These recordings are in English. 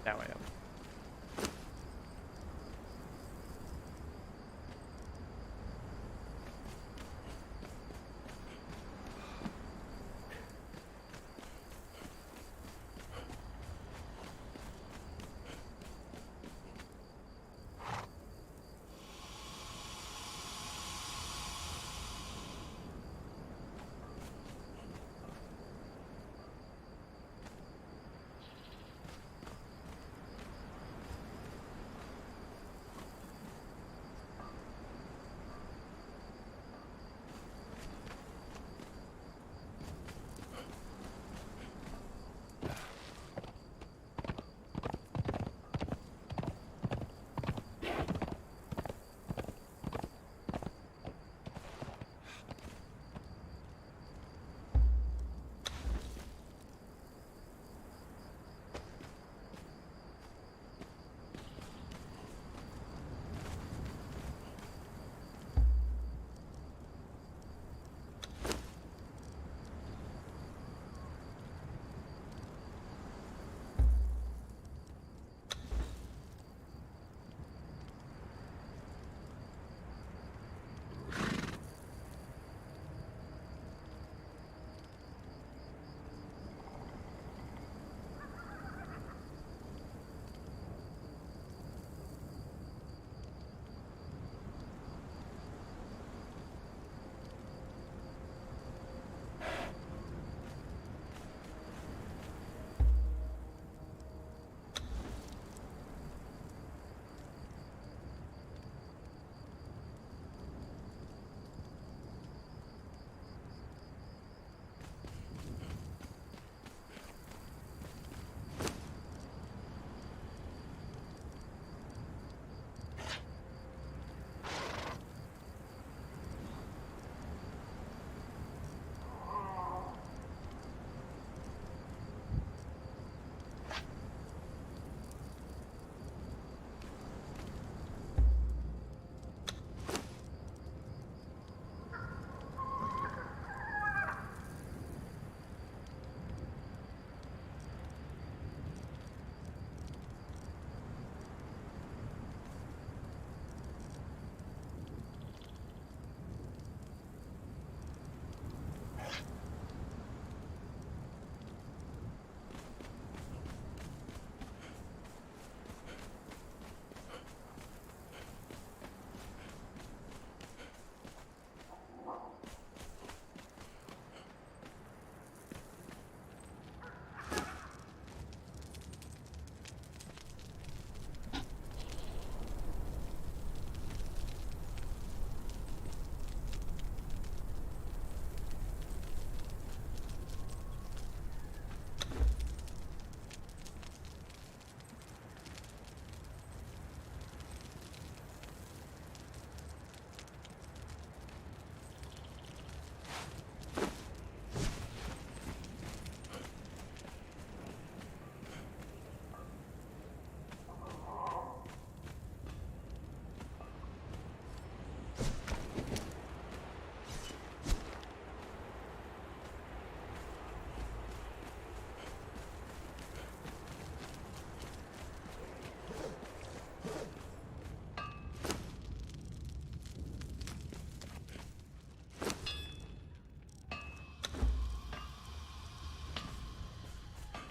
Now I am.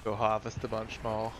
Go harvest a bunch more.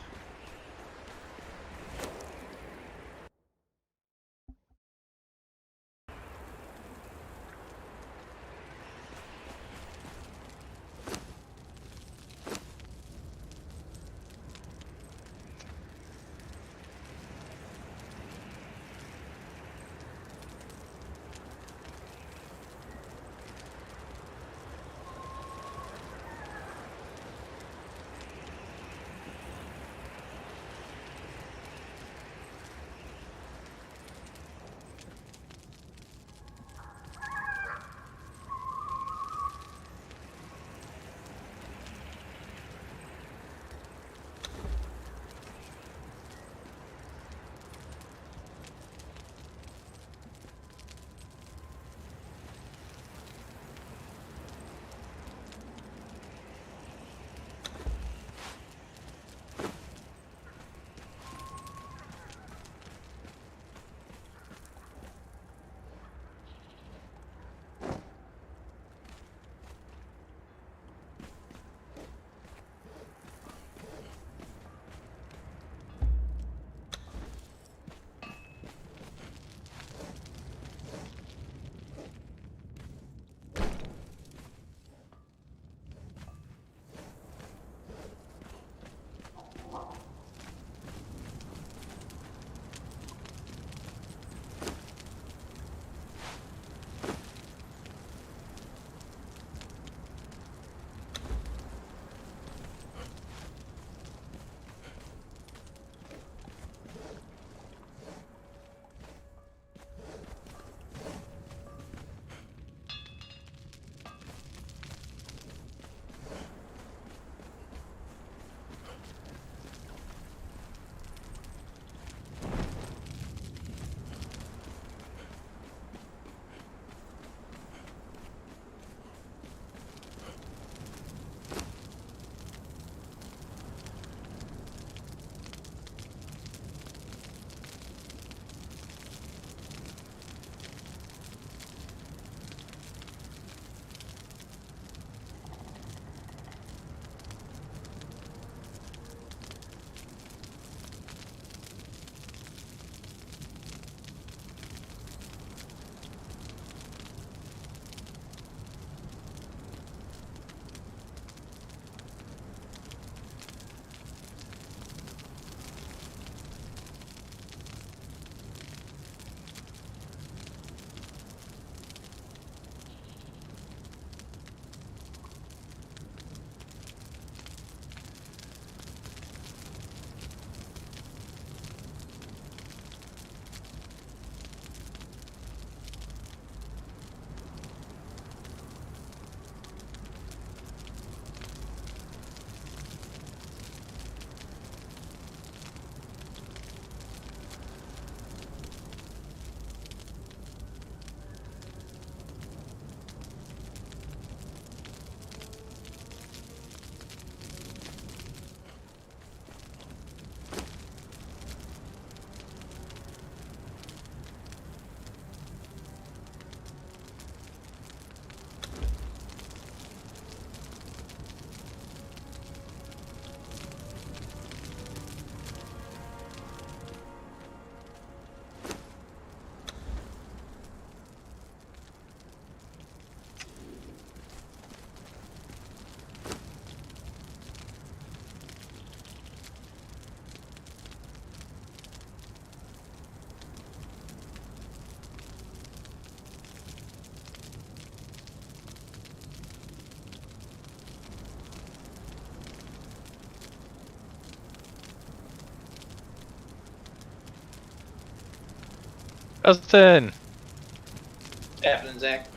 Justin, What's happening, Zach?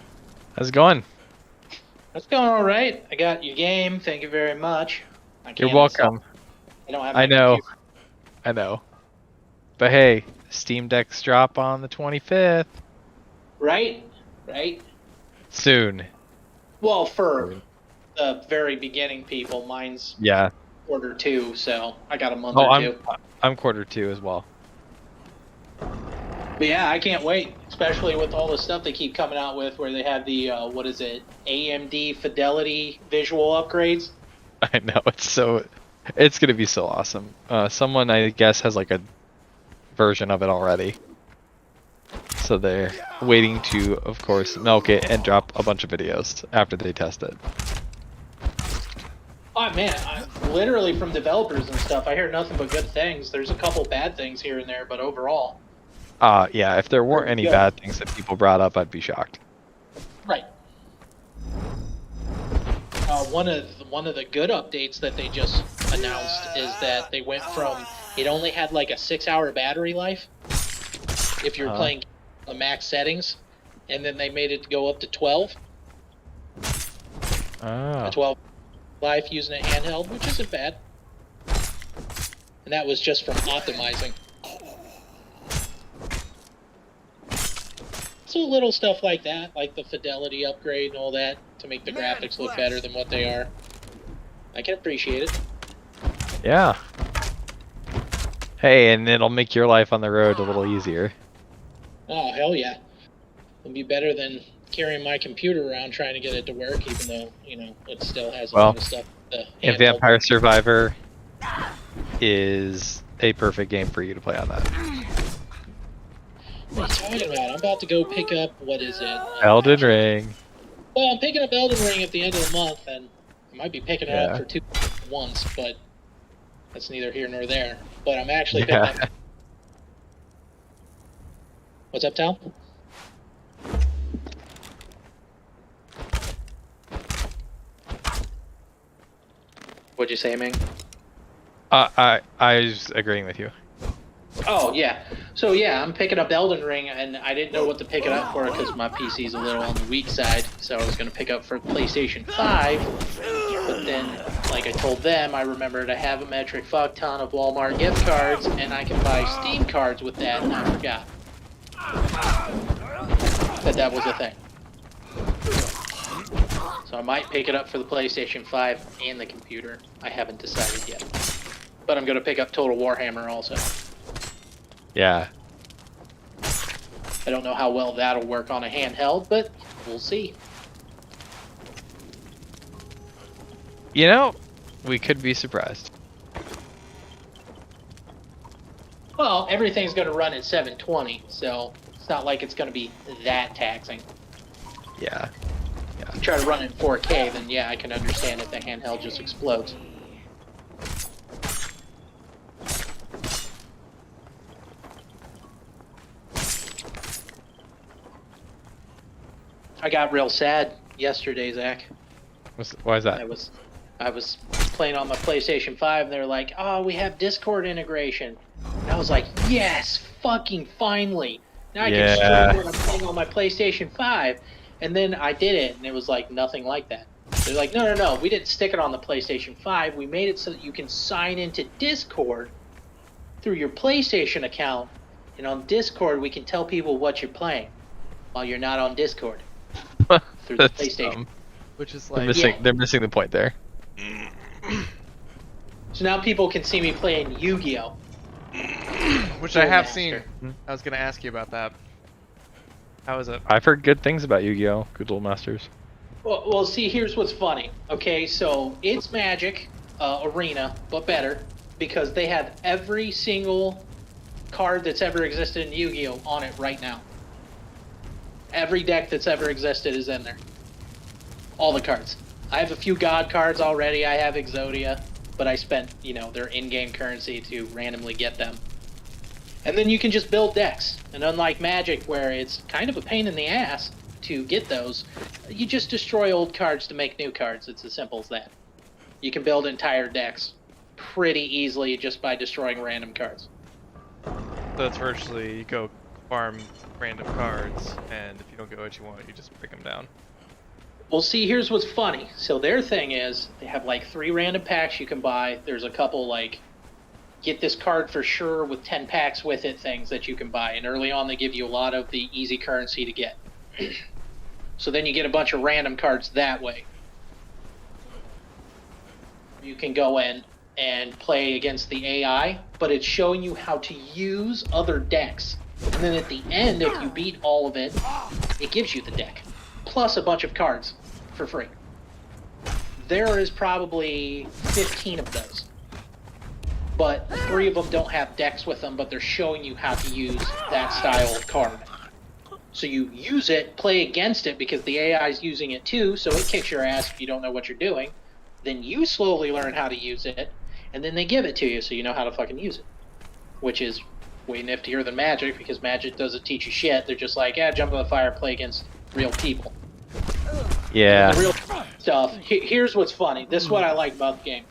how's it going? It's going all right. I got your game. Thank you very much. You're welcome. I don't have I my know. computer. I know. But hey, Steam Deck's drop on the 25th. Right? Soon. Well, for the very beginning people, mine's Yeah. quarter 2, so I got a month Oh, or two. I'm quarter 2 as well. But yeah, I can't wait, especially with all the stuff they keep coming out with where they have the, AMD Fidelity visual upgrades. I know, it's gonna be so awesome. Someone, I guess, has like a version of it already. So they're waiting to, of course, milk it and drop a bunch of videos after they test it. Oh man, literally from developers and stuff, I hear nothing but good things. There's a couple bad things here and there, but overall. Yeah, if there weren't any bad things that people brought up, I'd be shocked. Right. One of the good updates that they just announced is that they went from it only had like a 6-hour battery life if you're playing the max settings, and then they made it go up to 12. A 12 life using a handheld, which isn't bad. And that was just from optimizing. So little stuff like that, like the fidelity upgrade and all that, to make the graphics look better than what they are. I can appreciate it. Yeah. Hey, and it'll make your life on the road a little easier. Oh, hell yeah. It'll be better than carrying my computer around trying to get it to work, even though, it still has a lot of stuff. And Vampire Survivor is a perfect game for you to play on that. What are you talking about? I'm about to go pick up, what is it? Elden Ring. Well, I'm picking up Elden Ring at the end of the month, and I might be picking it up for 2 once, but that's neither here nor there. But I'm actually picking up... What's up, Tal? What'd you say, Ming? I was agreeing with you. Oh, yeah. So, yeah, I'm picking up Elden Ring, and I didn't know what to pick it up for because my PC's a little on the weak side, so I was going to pick up for PlayStation 5, but then, like I told them, I remembered I have a metric fuck ton of Walmart gift cards, and I can buy Steam cards with that, and I forgot that was a thing. So I might pick it up for the PlayStation 5 and the computer. I haven't decided yet. But I'm going to pick up Total Warhammer also. Yeah. I don't know how well that'll work on a handheld, but we'll see. We could be surprised. Well, everything's going to run at 720, so it's not like it's going to be that taxing. Yeah. If you try to run it in 4K, then yeah, I can understand if the handheld just explodes. I got real sad yesterday, Zach. Why is that? I was playing on my PlayStation 5, and they're like, "Oh, we have Discord integration." And I was like, "Yes, fucking finally! Now I can stream what I'm playing on my PlayStation 5." And then I did it, and it was like nothing like that. They're like, "No, we didn't stick it on the PlayStation 5. We made it so that you can sign into Discord through your PlayStation account, and on Discord we can tell people what you're playing while you're not on Discord through the PlayStation." Dumb. Which is like... They're missing the point there. So now people can see me playing Yu-Gi-Oh! Which I have seen. I was going to ask you about that. How is it? I've heard good things about Yu-Gi-Oh! Good Duel Masters. Well, see, here's what's funny. Okay, so it's Magic Arena, but better, because they have every single card that's ever existed in Yu-Gi-Oh! On it right now. Every deck that's ever existed is in there. All the cards. I have a few God cards already. I have Exodia, but I spent, their in-game currency to randomly get them. And then you can just build decks. And unlike Magic, where it's kind of a pain in the ass to get those, you just destroy old cards to make new cards. It's as simple as that. You can build entire decks pretty easily just by destroying random cards. So it's virtually, you go farm random cards, and if you don't get what you want, you just break them down. Well, see, here's what's funny. So their thing is, they have like 3 random packs you can buy. There's a couple like, get this card for sure with 10 packs with it things that you can buy. And early on, they give you a lot of the easy currency to get. So then you get a bunch of random cards that way. You can go in and play against the AI, but it's showing you how to use other decks. And then at the end, if you beat all of it, it gives you the deck. Plus a bunch of cards for free. There is probably 15 of those. But 3 of them don't have decks with them, but they're showing you how to use that style of card. So you use it, play against it, because the AI is using it too, so it kicks your ass if you don't know what you're doing. Then you slowly learn how to use it, and then they give it to you so you know how to fucking use it. Which is way niftier than Magic, because Magic doesn't teach you shit. They're just like, jump in the fire, play against real people. Yeah. The real stuff. Here's what's funny. This is what I like about the game.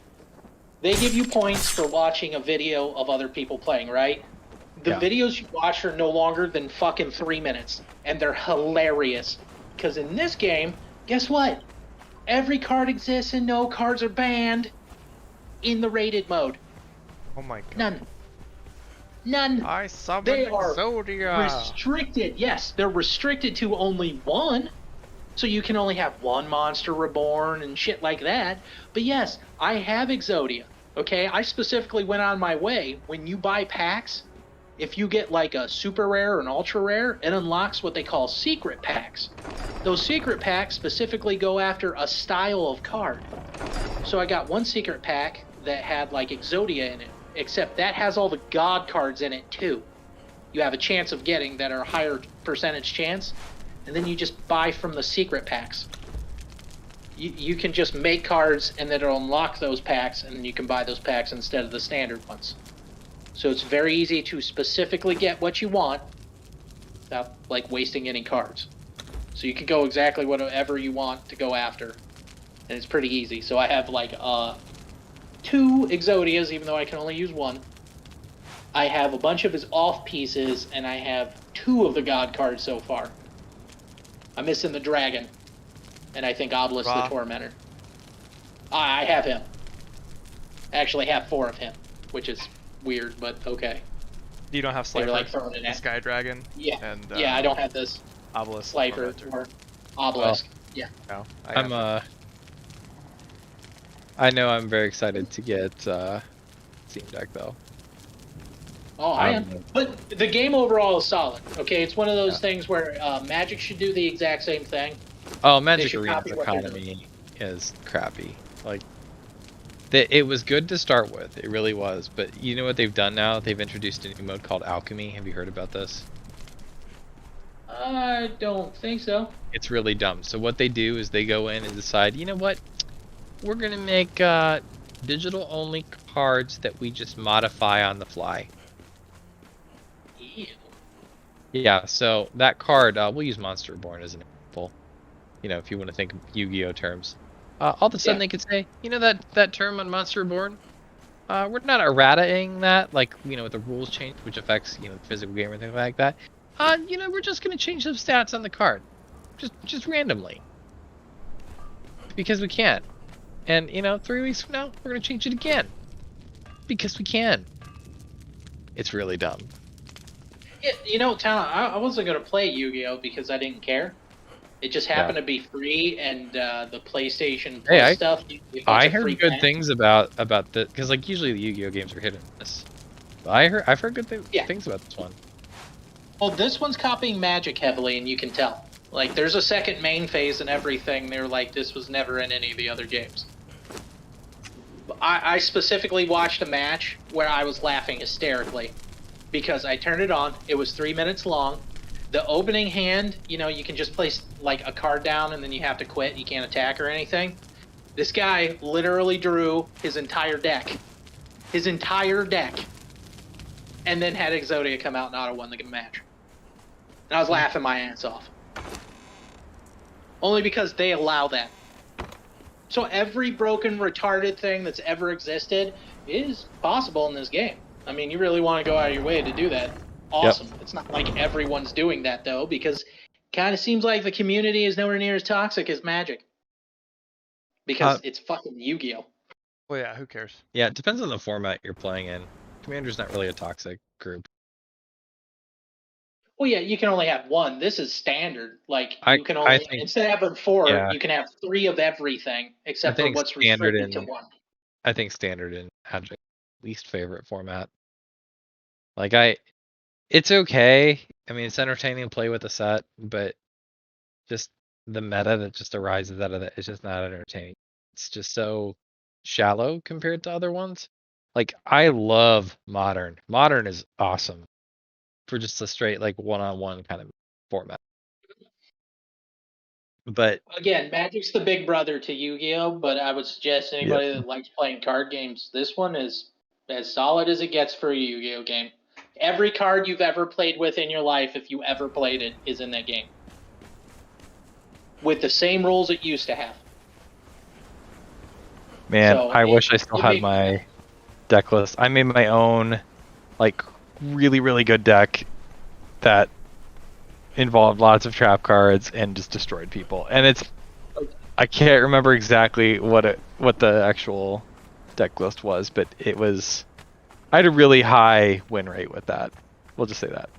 They give you points for watching a video of other people playing, right? The videos you watch are no longer than fucking 3 minutes, and they're hilarious. Because in this game, guess what? Every card exists and no cards are banned in the rated mode. Oh my god. None. I summoned They are Exodia. restricted. Yes, they're restricted to only 1. So you can only have 1 monster reborn and shit like that. But yes, I have Exodia. Okay, I specifically went on my way. When you buy packs, if you get like a super rare or an ultra rare, it unlocks what they call secret packs. Those secret packs specifically go after a style of card. So I got one secret pack that had like Exodia in it, except that has all the god cards in it too. You have a chance of getting that are a higher percentage chance, and then you just buy from the secret packs. You can just make cards and then it'll unlock those packs, and then you can buy those packs instead of the standard ones. So it's very easy to specifically get what you want without like wasting any cards. So you can go exactly whatever you want to go after, and it's pretty easy. So I have like 2 Exodias, even though I can only use 1. I have a bunch of his off pieces, and I have 2 of the god cards so far. I'm missing the dragon, and I think Obelisk the Tormentor. I have him. I actually have 4 of him, which is weird, but okay. You don't have Slifer, like throwing it the at Sky Dragon? Yeah. And, yeah, I don't have this Obelisk. Slifer or Obelisk. Yeah. No, I know I'm very excited to get Steam Deck though. Oh, I am. But the game overall is solid. Okay, it's one of those things where Magic should do the exact same thing. Oh, Magic should Arena's copy what they're economy is crappy. Like, it was good to start with. It really was. But you know what they've done now? They've introduced a new mode called Alchemy. Have you heard about this? I don't think so. It's really dumb. So what they do is they go in and decide, you know what? We're going to make digital-only cards that we just modify on the fly. Ew. Yeah, so that card, we'll use Monster Reborn as an example. You know, if you want to think of Yu-Gi-Oh terms. All of a sudden they could say, you know that term on Monster Reborn? We're not errataing that, like, you know, with the rules change, which affects, you know, the physical game or things like that. You know, we're just going to change some stats on the card. Just randomly. Because we can. And, you know, 3 weeks from now, we're going to change it again. Because we can. It's really dumb. Yeah, you know, Talon, I wasn't going to play Yu-Gi-Oh! Because I didn't care. It just happened to be free, and the PlayStation Plus stuff. I heard good things about the, because like usually the Yu-Gi-Oh games are hit and miss. But I've heard good things about this one. Well, this one's copying Magic heavily, and you can tell. Like, there's a second main phase and everything. They're like, this was never in any of the other games. I specifically watched a match where I was laughing hysterically because I turned it on. It was 3 minutes long. The opening hand, you know, you can just place like a card down and then you have to quit. You can't attack or anything. This guy literally drew his entire deck. His entire deck. And then had Exodia come out and auto-won the match. And I was laughing my ass off. Only because they allow that. So every broken, retarded thing that's ever existed is possible in this game. I mean, you really want to go out of your way to do that. awesome. It's not like everyone's doing that though, because kind of seems like the community is nowhere near as toxic as Magic. Because it's fucking Yu-Gi-Oh. Well, yeah, who cares? Yeah, it depends on the format you're playing in. Commander's not really a toxic group. Well, yeah, you can only have one. This is standard. Like you can I only think, instead of having 4, yeah. you can have 3 of everything except for think what's standard restricted to in- 1. I think standard in Magic, least favorite format. Like it's okay. I mean, it's entertaining to play with a set, but just the meta that just arises out of that is just not entertaining. It's just so shallow compared to other ones. Like I love Modern. Modern is awesome for just a straight like one-on-one kind of format. But Again, Magic's the big brother to Yu-Gi-Oh, but I would suggest anybody that likes playing card games, this one is as solid as it gets for a Yu-Gi-Oh game. Every card you've ever played with in your life, if you ever played it, is in that game. With the same rules it used to have. man, So I wish I still had my deck list. I made my own like really, really good deck that involved lots of trap cards and just destroyed people. And I can't remember exactly what the actual deck list was, but I had a really high win rate with that. We'll just say that.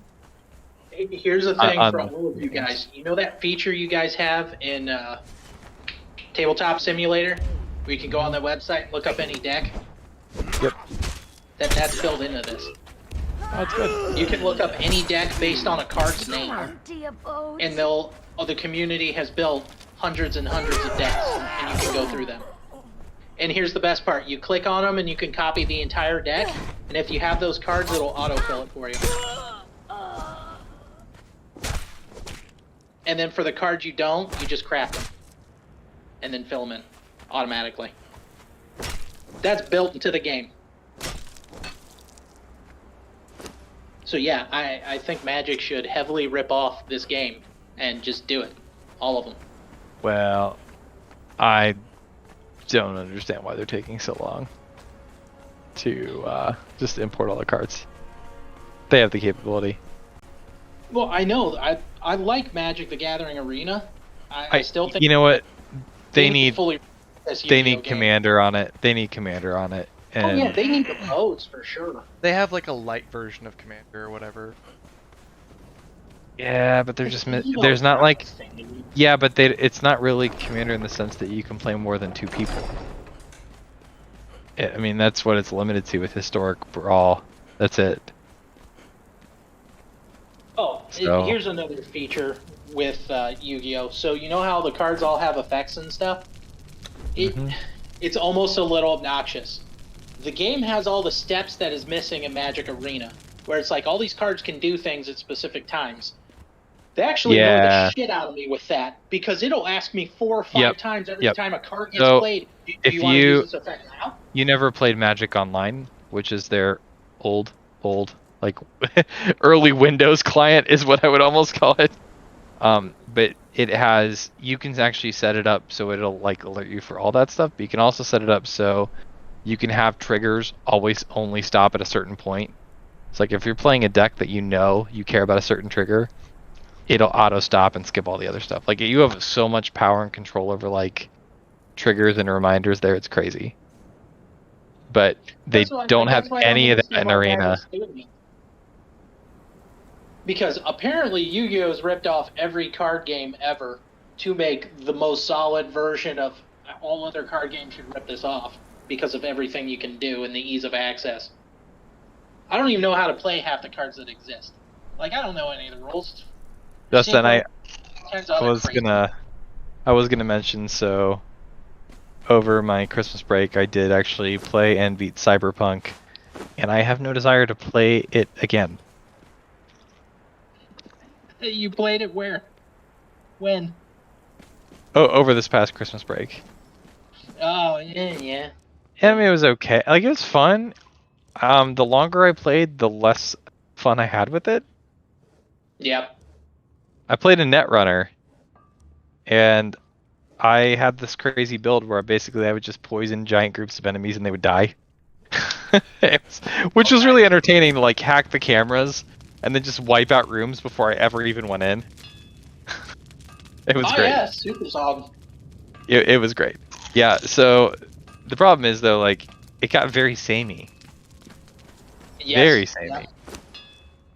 Here's the thing for all of you guys. You know that feature you guys have in Tabletop Simulator? Where you can go on the website and look up any deck? Yep. That's built into this. Oh, that's good. You can look up any deck based on a card's name. And the community has built hundreds and hundreds of decks, and you can go through them. And here's the best part. You click on them and you can copy the entire deck, and if you have those cards, it'll autofill it for you. And then for the cards you don't, you just craft them. And then fill them in automatically. That's built into the game. So yeah, I think Magic should heavily rip off this game and just do it. All of them. Well, I don't understand why they're taking so long to just import all the cards. They have the capability. Well, I know. I like Magic the Gathering Arena. I still think... You know what? They need game. Commander on it. They need Commander on it. And oh yeah, they need the modes for sure. They have like a light version of Commander or whatever. yeah, but they're just there's not like yeah, but it's not really Commander in the sense that you can play more than 2 people. I mean, that's what it's limited to with Historic Brawl. That's it. Oh, So- here's another feature with Yu-Gi-Oh! So you know how the cards all have effects and stuff? It's almost a little obnoxious. The game has all the steps that is missing in Magic Arena, where it's like all these cards can do things at specific times. They actually annoy the shit out of me with that, because it'll ask me 4 or 5 times every time a card gets played. Do you want to use this effect now? You never played Magic Online, which is their old like early Windows client is what I would almost call it. But it has, you can actually set it up so it'll like alert you for all that stuff, but you can also set it up so you can have triggers always only stop at a certain point. It's like if you're playing a deck that you care about a certain trigger, it'll auto stop and skip all the other stuff. Like you have so much power and control over like triggers and reminders there, it's crazy. But they don't have any of that in Arena. Because apparently Yu-Gi-Oh's ripped off every card game ever to make the most solid version of all other card games should rip this off because of everything you can do and the ease of access. I don't even know how to play half the cards that exist. Like, I don't know any of the rules. Justin, I was gonna mention, so over my Christmas break I did actually play and beat Cyberpunk, and I have no desire to play it again. You played it where? When? Oh, over this past Christmas break. Oh, yeah. I mean, it was okay. Like, it was fun. The longer I played, the less fun I had with it. Yep. I played a Netrunner, and I had this crazy build where basically I would just poison giant groups of enemies and they would die. Which was really entertaining to like hack the cameras and then just wipe out rooms before I ever even went in. It was Oh great. yeah, super solid. It was great. Yeah, so the problem is though, like, it got very samey. Yes. Very samey. Yeah.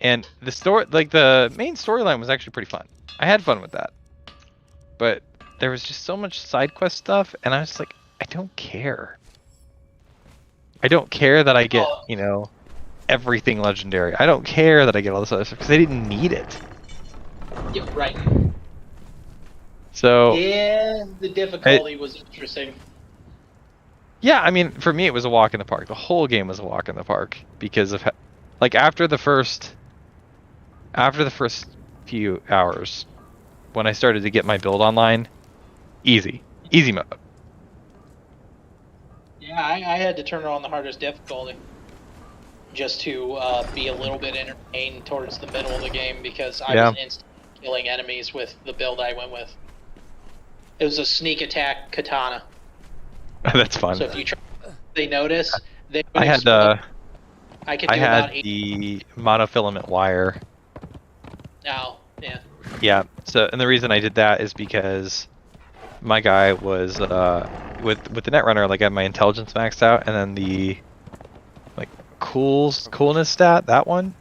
And the story, like the main storyline was actually pretty fun. I had fun with that. But there was just so much side quest stuff, and I was like, I don't care. I don't care that I get, you know, everything legendary. I don't care that I get all this other stuff, because I didn't need it. Yeah, right. So Yeah, the difficulty was interesting. yeah, I mean, for me, it was a walk in the park. The whole game was a walk in the park because of, like, after the first few hours, when I started to get my build online, easy mode. Yeah, I had to turn it on the hardest difficulty just to be a little bit entertained towards the middle of the game because I was instantly killing enemies with the build I went with. It was a sneak attack katana. That's fun. So if you try, they notice. I had about 8. the monofilament wire. Oh, yeah. Yeah. So, and the reason I did that is because my guy was with the Netrunner, like I had my intelligence maxed out, and then the like coolness stat, that one.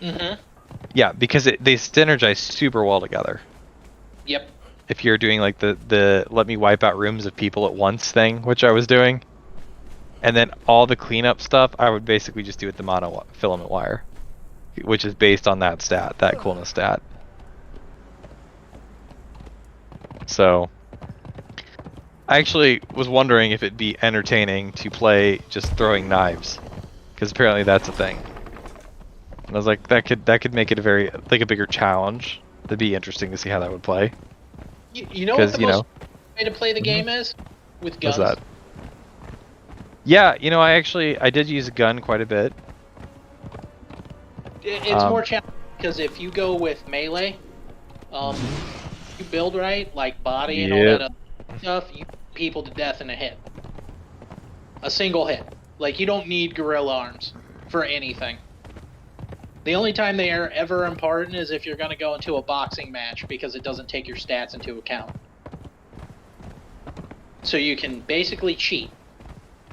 Mm-hmm. Yeah, because they synergize super well together. Yep. If you're doing like the let me wipe out rooms of people at once thing, which I was doing, and then all the cleanup stuff, I would basically just do with the monofilament wire, which is based on that stat, that coolness stat. So I actually was wondering if it'd be entertaining to play just throwing knives, because apparently that's a thing. And I was like, that could make it a bigger challenge. That'd be interesting to see how that would play. You know what the most way to play the game is? With guns. What's that? Yeah, you know, I did use a gun quite a bit. It's more challenging because if you go with melee, you build right, like body and all that other stuff, you put people to death in a hit. A single hit. Like, you don't need gorilla arms for anything. The only time they are ever important is if you're going to go into a boxing match because it doesn't take your stats into account. So you can basically cheat.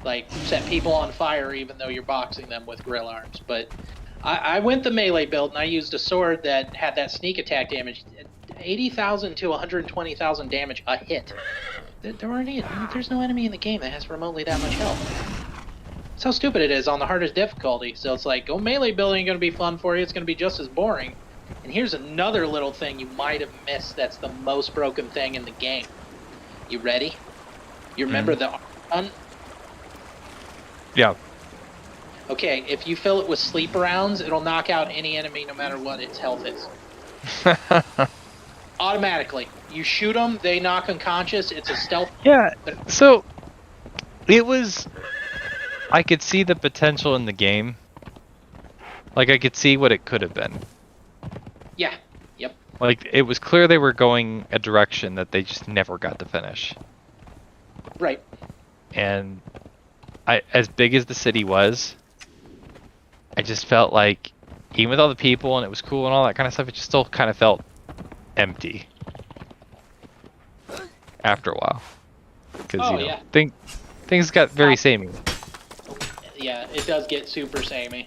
Like, set people on fire even though you're boxing them with gorilla arms. But I went the melee build and I used a sword that had that sneak attack damage. 80,000 to 120,000 damage a hit. There's no enemy in the game that has remotely that much health. That's how stupid it is on the hardest difficulty. So it's like, go melee building going to be fun for you. It's going to be just as boring. And here's another little thing you might have missed that's the most broken thing in the game. You ready? You remember the gun? Yeah. Okay, if you fill it with sleep rounds, it'll knock out any enemy no matter what its health is. Automatically. You shoot them, they knock unconscious, it's a stealth. Yeah, so it was... I could see the potential in the game. Like, I could see what it could have been. Yeah, yep. Like, it was clear they were going a direction that they just never got to finish. Right. And as big as the city was, I just felt like, even with all the people and it was cool and all that kind of stuff, it just still kind of felt empty after a while. Because, things got very samey. Yeah, it does get super samey.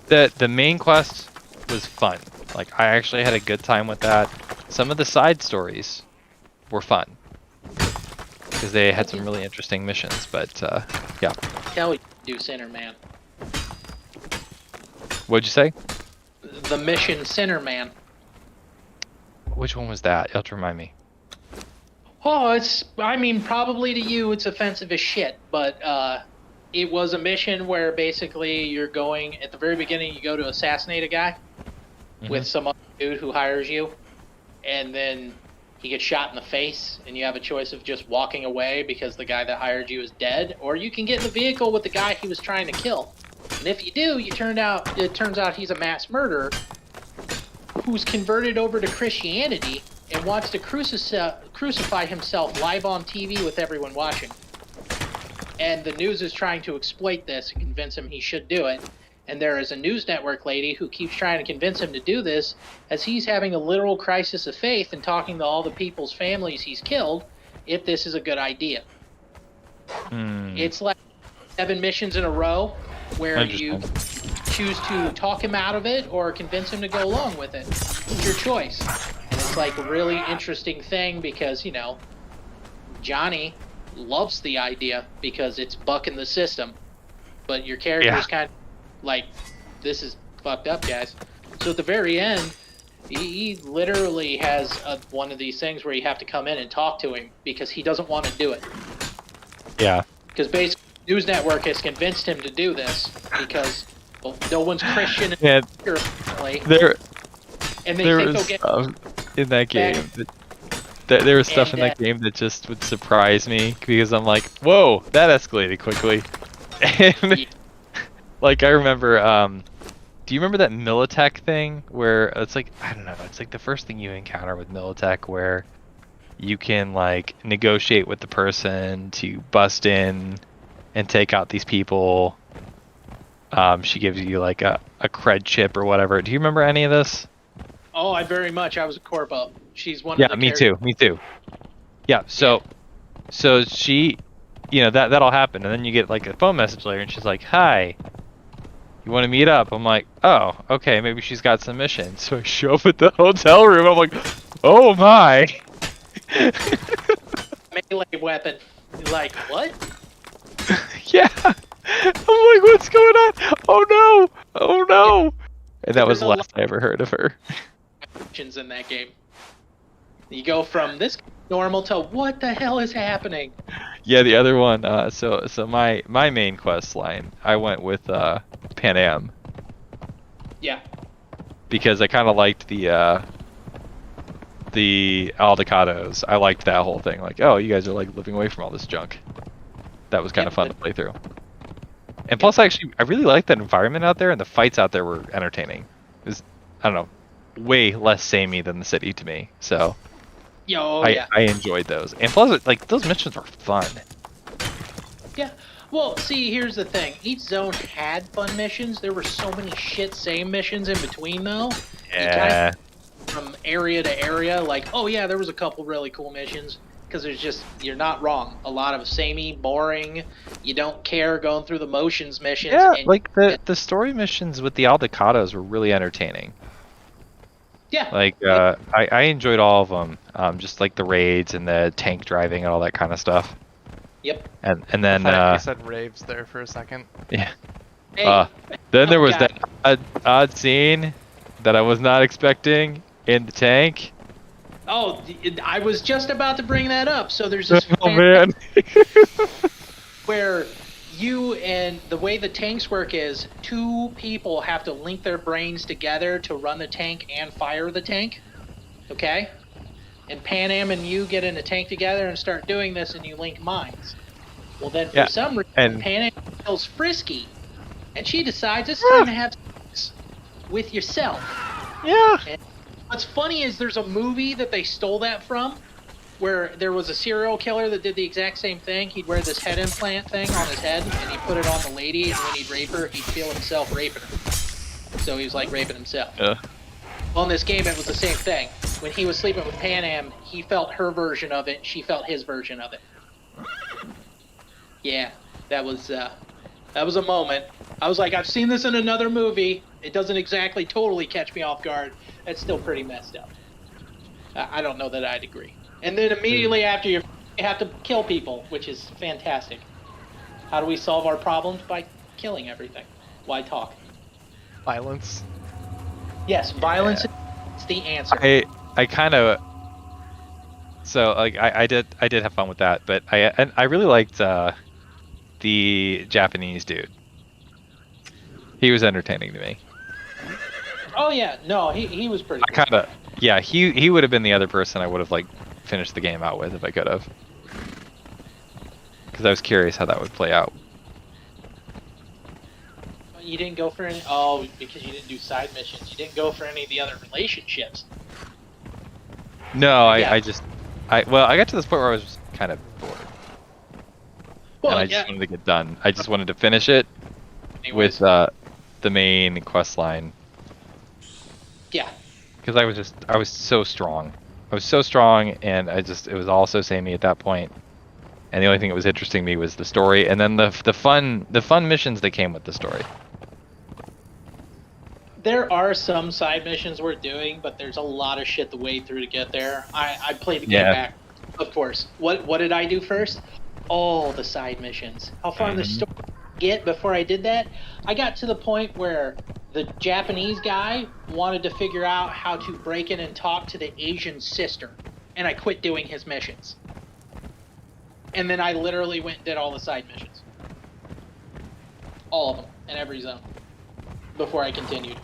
The main quest was fun. Like, I actually had a good time with that. Some of the side stories were fun. Because they had some really interesting missions, but, yeah. Tell you do Sinner Man. What'd you say? The mission Sinner Man. Which one was that? You'll have to remind me. Oh, probably to you it's offensive as shit, but, it was a mission where basically you're going, at the very beginning, you go to assassinate a guy with some other dude who hires you, and then he gets shot in the face, and you have a choice of just walking away because the guy that hired you is dead, or you can get in the vehicle with the guy he was trying to kill. And if you do, it turns out he's a mass murderer who's converted over to Christianity and wants to crucify himself live on TV with everyone watching. And the news is trying to exploit this and convince him he should do it. And there is a news network lady who keeps trying to convince him to do this, as he's having a literal crisis of faith and talking to all the people's families he's killed, if this is a good idea. It's like 7 missions in a row where you choose to talk him out of it or convince him to go along with it. It's your choice. And it's like a really interesting thing because, you know, Johnny loves the idea because it's bucking the system. But your character's kind of like, this is fucked up, guys. So at the very end, he literally has one of these things where you have to come in and talk to him because he doesn't want to do it. Yeah. Because basically, the news network has convinced him to do this because no one's Christian Yeah. there, and they think they'll get in that game. There was stuff in that game that just would surprise me because I'm like, whoa, that escalated quickly. And like I remember, do you remember that Militech thing where it's like, I don't know, it's like the first thing you encounter with Militech where you can like negotiate with the person to bust in and take out these people. She gives you like a cred chip or whatever. Do you remember any of this? Oh, I was a corpo. She's one of the me too. Yeah, so she, you know, that'll happen, and then you get like a phone message later, and she's like, "Hi, you want to meet up?" I'm like, "Oh, okay, maybe she's got some missions." So I show up at the hotel room. I'm like, "Oh my!" Melee weapon. You're like, what? Yeah. I'm like, what's going on? Oh no! Oh no! And that was the last I ever heard of her. In that game, you go from this normal to what the hell is happening? Yeah, the other one. So my main quest line, I went with Pan Am. Yeah. Because I kind of liked the Aldecados. I liked that whole thing. Like, oh, you guys are like living away from all this junk. That was kind of fun to play through. And plus, I really liked that environment out there, and the fights out there were entertaining. It was, I don't know, way less samey than the city to me. So, I enjoyed those. And plus, like, those missions were fun. Yeah. Well, see, here's the thing. Each zone had fun missions. There were so many same missions in between, though. Yeah. From area to area, like, oh yeah, there was a couple really cool missions. Because there's just, you're not wrong. A lot of samey, boring, you don't care going through the motions missions. Yeah, like the story missions with the Aldecados were really entertaining. Yeah. Like, I enjoyed all of them. Just like the raids and the tank driving and all that kind of stuff. Yep. And then I said raves there for a second. Yeah. Hey, then there was that odd scene that I was not expecting in the tank. Oh, I was just about to bring that up. So there's this man. where you and the way the tanks work is 2 people have to link their brains together to run the tank and fire the tank. Okay? And Pan Am and you get in a tank together and start doing this, and you link minds. Well, then for some reason, Pan Am feels frisky, and she decides it's time to have sex with yourself. Yeah. And what's funny is there's a movie that they stole that from, where there was a serial killer that did the exact same thing. He'd wear this head implant thing on his head, and he'd put it on the lady, and when he'd rape her, he'd feel himself raping her. So he was like raping himself. Yeah. Well, in this game, it was the same thing. When he was sleeping with Pan Am, he felt her version of it, she felt his version of it. Yeah, that was a moment. I was like, I've seen this in another movie. It doesn't exactly totally catch me off guard. It's still pretty messed up. I don't know that I'd agree. And then immediately after, you have to kill people, which is fantastic. How do we solve our problems? By killing everything. Why talk? Violence. Yes, violence is the answer. I kind of. So like I did have fun with that, but I really liked the Japanese dude. He was entertaining to me. Oh yeah, no, he was pretty. I kind of he would have been the other person I would have like finished the game out with if I could have, because I was curious how that would play out. You didn't go for any. Because you didn't do side missions. You didn't go for any of the other relationships. No, I got to this point where I was just kind of bored. Well, and I just wanted to get done. I just wanted to finish it with the main quest line. Yeah. Because I was so strong. I was so strong, and it was all so samey at that point. And the only thing that was interesting me was the story, and then the fun missions that came with the story. There are some side missions worth doing, but there's a lot of shit to wade through to get there. I played the game back, of course. What did I do first? All the side missions. How far in the story did I get before I did that? I got to the point where the Japanese guy wanted to figure out how to break in and talk to the Asian sister, and I quit doing his missions. And then I literally went and did all the side missions. All of them, in every zone, before I continued.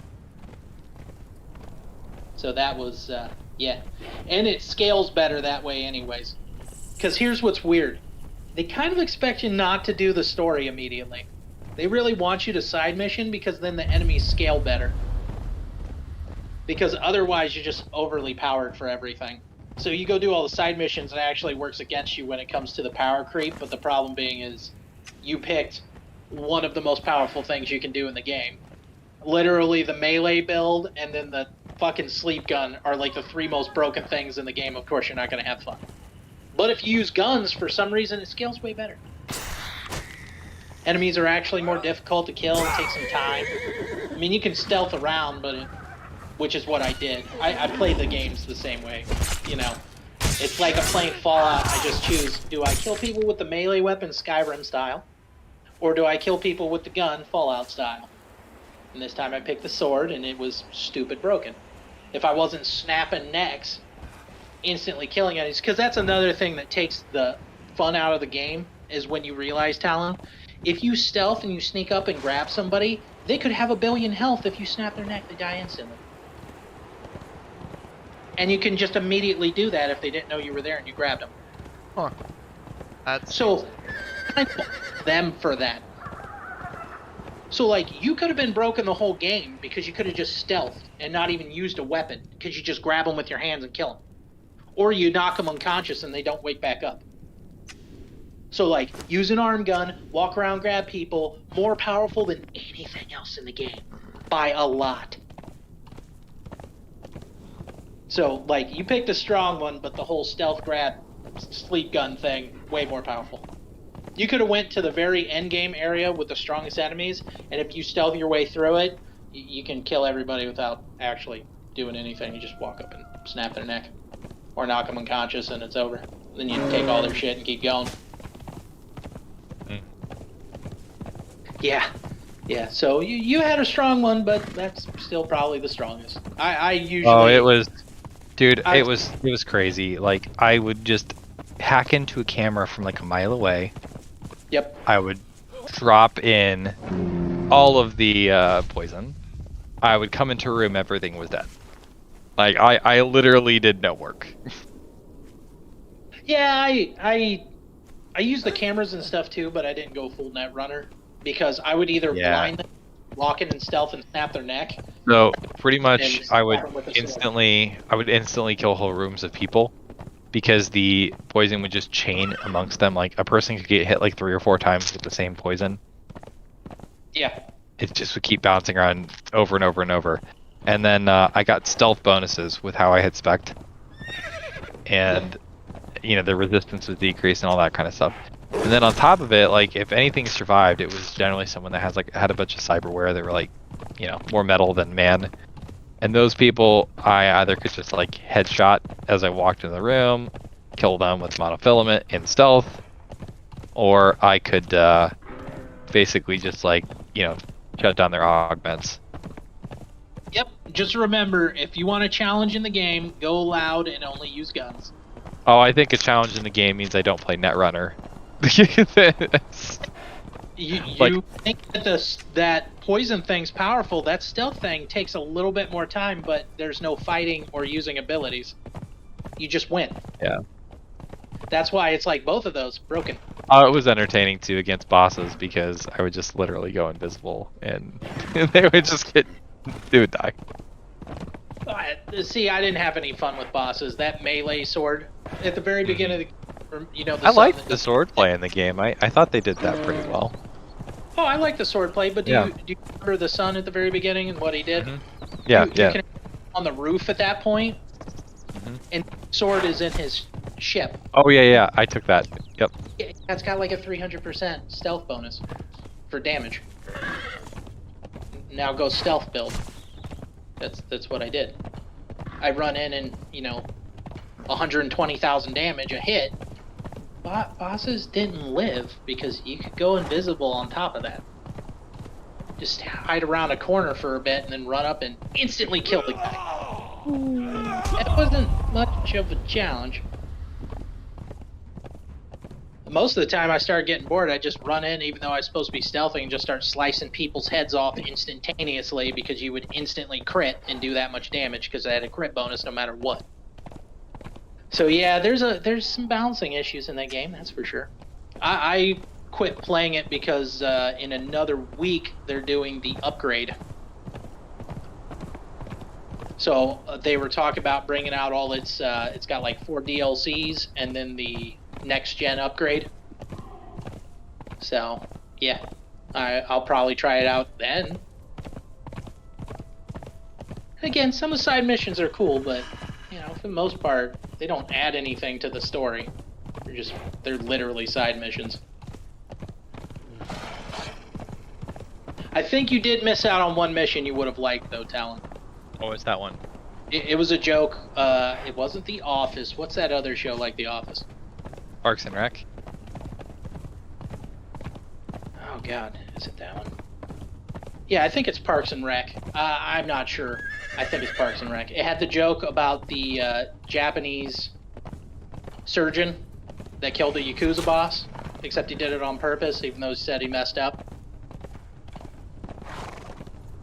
So that was, yeah. And it scales better that way anyways. Because here's what's weird. They kind of expect you not to do the story immediately. They really want you to side mission because then the enemies scale better. Because otherwise you're just overly powered for everything. So you go do all the side missions and it actually works against you when it comes to the power creep, but the problem being is you picked one of the most powerful things you can do in the game. Literally the melee build and then the fucking sleep gun are like the 3 most broken things in the game. Of course you're not going to have fun. But if you use guns, for some reason it scales way better. Enemies are actually more difficult to kill and take some time. I mean, you can stealth around, but which is what I did. I played the games the same way, you know. It's like a plain Fallout. I just choose, do I kill people with the melee weapon Skyrim style? Or do I kill people with the gun Fallout style? And this time I picked the sword, and it was stupid broken. If I wasn't snapping necks, instantly killing enemies, because that's another thing that takes the fun out of the game, is when you realize, Talon, if you stealth and you sneak up and grab somebody, they could have 1 billion health. If you snap their neck, they die instantly. And you can just immediately do that if they didn't know you were there and you grabbed them. Huh. That's So, I blame them for that. So, like, you could have been broken the whole game because you could have just stealthed and not even used a weapon because you just grab them with your hands and kill them. Or you knock them unconscious and they don't wake back up. So, like, use an arm gun, walk around, grab people, more powerful than anything else in the game. By a lot. So, like, you picked a strong one, but the whole stealth grab, sleep gun thing, way more powerful. You could have went to the very end game area with the strongest enemies, and if you stealth your way through it, you can kill everybody without actually doing anything. You just walk up and snap their neck. Or knock them unconscious and it's over. Then you take all their shit and keep going. Yeah, so you had a strong one, but that's still probably the strongest. I usually... Oh, it was... Dude, it was crazy. Like, I would just hack into a camera from like a mile away. Yep. I would drop in all of the poison. I would come into a room, everything was dead. Like, I literally did no work. Yeah, I used the cameras and stuff too, but I didn't go full net runner. Because I would either blind them, lock in stealth, and snap their neck. So, pretty much, I would instantly kill whole rooms of people. Because the poison would just chain amongst them. Like, a person could get hit like 3 or 4 times with the same poison. Yeah. It just would keep bouncing around over and over and over. And then I got stealth bonuses with how I had spec'd. And, you know, the resistance was decreased and all that kind of stuff. And then on top of it, like, if anything survived, it was generally someone that had a bunch of cyberware that were, like, you know, more metal than man. And those people, I either could just, like, headshot as I walked in the room, kill them with monofilament in stealth, or I could basically just, like, you know, shut down their augments. Yep. Just remember, if you want a challenge in the game, go loud and only use guns. Oh, I think a challenge in the game means I don't play Netrunner. You Like, think that that poison thing's powerful, that stealth thing takes a little bit more time, but there's no fighting or using abilities. You just win. Yeah. That's why it's like both of those broken. It was entertaining too against bosses because I would just literally go invisible and they would just they would die. See, I didn't have any fun with bosses. That melee sword at the very beginning of the, you know, I liked the sword play in the game. I thought they did that pretty well. Oh, I like the swordplay, but do Yeah. you remember the son at the very beginning and what he did? Yeah, You yeah. can on the roof at that point, and sword is in his ship. Oh yeah, yeah. I took that. Yep. Yeah, that's got like a 300% stealth bonus for damage. Now go stealth build. That's what I did. I run in and 120,000 damage a hit. Bosses didn't live because you could go invisible on top of that. Just hide around a corner for a bit and then run up and instantly kill the guy. It wasn't much of a challenge. Most of the time I started getting bored, I just run in even though I was supposed to be stealthing and just start slicing people's heads off instantaneously because you would instantly crit and do that much damage because I had a crit bonus no matter what. So yeah, there's some balancing issues in that game, that's for sure. I quit playing it because in another week they're doing the upgrade. So they were talking about bringing out all it's got like 4 DLCs and then the next gen upgrade. So yeah, I'll probably try it out then. Again, some of the side missions are cool, but for the most part, they don't add anything to the story. They're literally side missions. I think you did miss out on one mission you would have liked though, Talon. What was that one? It was a joke. It wasn't The Office. What's that other show like The Office? Parks and Rec. Oh God, is it that one? Yeah, I think it's Parks and Rec. I'm not sure. I think it's Parks and Rec. It had the joke about the Japanese surgeon that killed the Yakuza boss, except he did it on purpose, even though he said he messed up.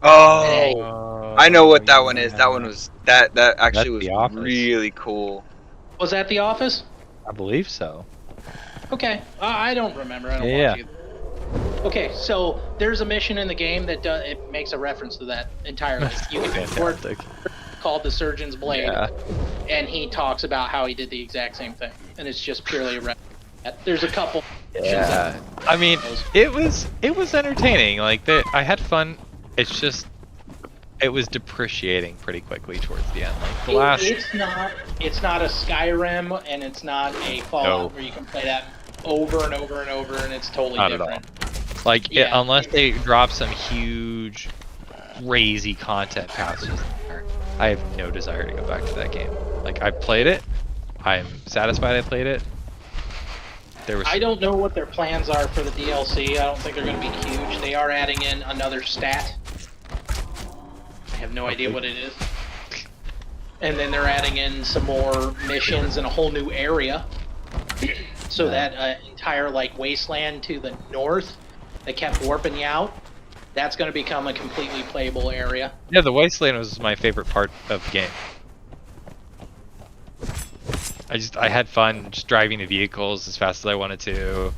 Oh, I know what that one is. That one was that actually was The Office. really cool. Was that The Office? I believe so. Okay, I don't remember. I don't Yeah. watch it. Okay, so there's a mission in the game that it makes a reference to that entirely. You can record Fantastic. called The Surgeon's Blade, Yeah. and he talks about how he did the exact same thing, and it's just purely a reference. There's a couple. Yeah. I mean, it was entertaining. Like I had fun. It's just it was depreciating pretty quickly towards the end. Like the last. It's not a Skyrim, and it's not a Fallout where you can play that over and over and over, and it's totally Not different. at all. Like unless they drop some huge, crazy content passes in there, I have no desire to go back to that game. Like I played it, I'm satisfied I played it. I don't know what their plans are for the DLC. I don't think they're going to be huge. They are adding in another stat. I have no idea what it is. And then they're adding in some more missions in a whole new area. So that entire wasteland to the north that kept warping you out, that's going to become a completely playable area. Yeah, the Wasteland was my favorite part of the game. I had fun just driving the vehicles as fast as I wanted to.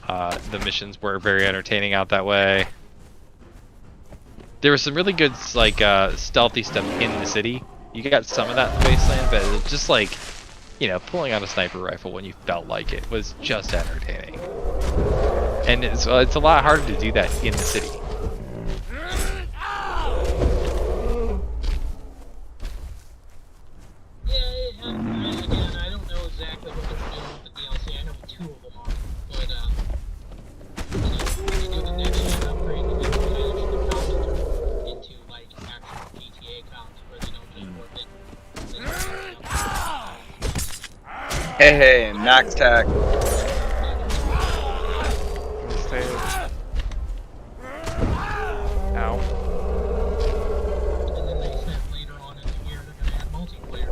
The missions were very entertaining out that way. There was some really good stealthy stuff in the city. You got some of that in the Wasteland, but it was just pulling out a sniper rifle when you felt like it was just entertaining. And it's a lot harder to do that in the city. Again, I don't know exactly what they're doing with the DLC. I know 2 of them are, but when you do the next gen upgrade, you can change the comps into actual GTA comps where they don't just warp it. Hey, max tack. Ow. And then they said later on in the year they're going to add multiplayer.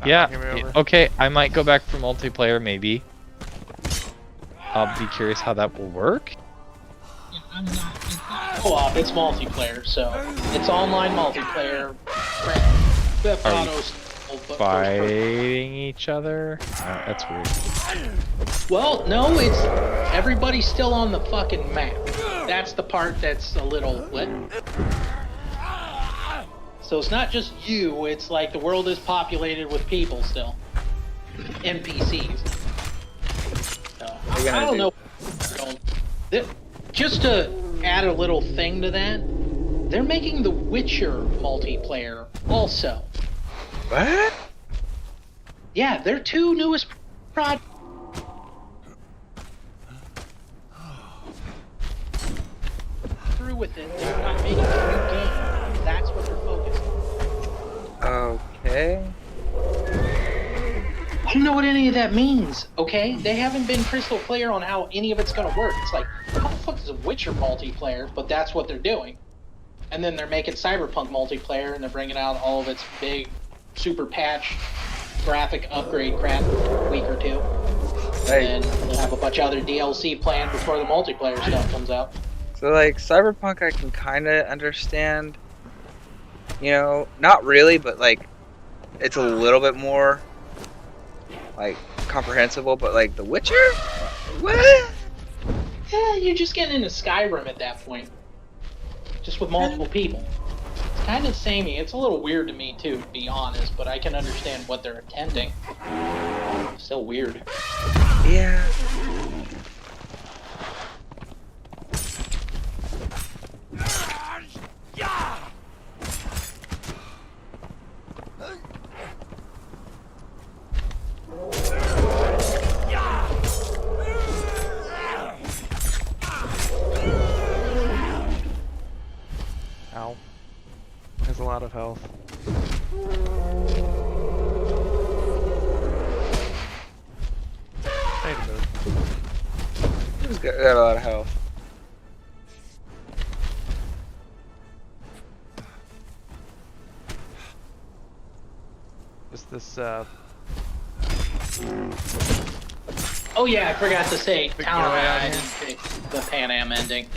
Yeah, Give me over. okay, I might go back for multiplayer, maybe. I'll be curious how that will work. Yeah, it's not co-op, it's multiplayer, so it's online multiplayer. Are you fighting each other? That's weird. Well, no, it's everybody's still on the fucking map. That's the part that's a little lit. So it's not just you, it's like the world is populated with people still. NPCs. So What are you I gonna don't do? know. Just to add a little thing to that, they're making The Witcher multiplayer also. What? Yeah, their two newest projects. Through with it, they're not making a new game. That's what they're focused on. Okay. I don't know what any of that means, okay? They haven't been crystal clear on how any of it's gonna work. It's like, how the fuck is a Witcher multiplayer? But that's what they're doing. And then they're making Cyberpunk multiplayer, and they're bringing out all of its big, super patch, graphic upgrade crap a week or two. Hey. And they'll have a bunch of other DLC planned before the multiplayer stuff comes out. So like Cyberpunk, I can kind of understand. You know, not really, but like, it's a little bit more like comprehensible. But like The Witcher, what? Yeah, you're just getting into Skyrim at that point. Just with multiple people. It's kind of samey. It's a little weird to me too, to be honest, but I can understand what they're intending. Still weird. Yeah. Ow. There's a lot of health. Wait a minute. He's got a lot of health. Is this Oh yeah, I forgot to say, Big Town giveaway out I here. didn't pick the Pan Am ending.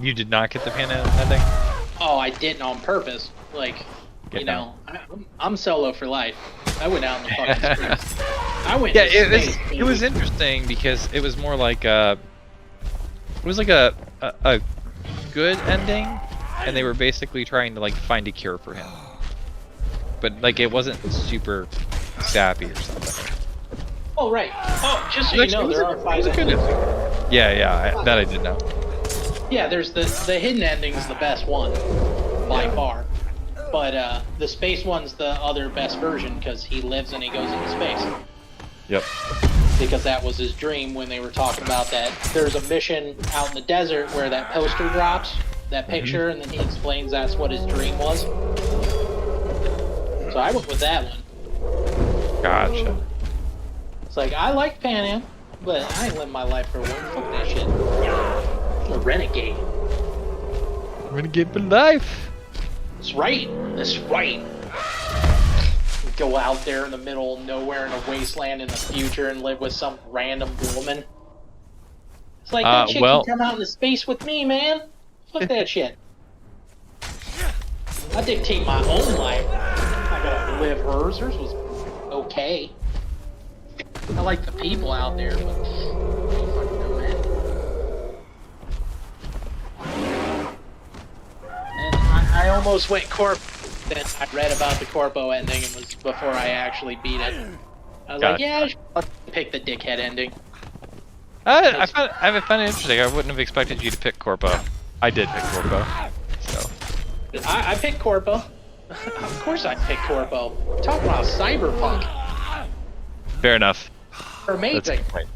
You did not get the Pan Am ending? Oh, I didn't on purpose. Like, Get you know, I'm solo for life. I went out in the fucking streets. I went Yeah, to space, it was baby. interesting because it was more like it was like a good ending, and they were basically trying to like find a cure for him. But like it wasn't super sappy or something. Oh, right. Oh, just so you know, there are It five was a good endings. ending. Yeah, that I did know. Yeah, there's the hidden ending's the best one, by far. But the space one's the other best version, because he lives and he goes into space. Yep. Because that was his dream when they were talking about that. There's a mission out in the desert where that poster drops, that picture, and then he explains that's what his dream was. So I went with that one. Gotcha. It's like, I like Pan Am, but I ain't living my life for one. Fuck that shit. I'm a renegade. Renegade for life. That's right. That's right. Go out there in the middle of nowhere in a wasteland in the future and live with some random woman. It's like, that chick well- can come out into space with me, man. Fuck that shit. I dictate my own life. I gotta live hers. Hers was okay. I like the people out there, but I don't fucking know, man. And I almost went Corp. Then I read about the Corpo ending and was before I actually beat it. I was like, Gotcha. yeah, I'll pick the dickhead ending. I found it interesting. I wouldn't have expected you to pick Corpo. I did pick Corpo. So. I picked Corpo. Of course I picked Corpo. We're talking about Cyberpunk. Fair enough. Amazing. That's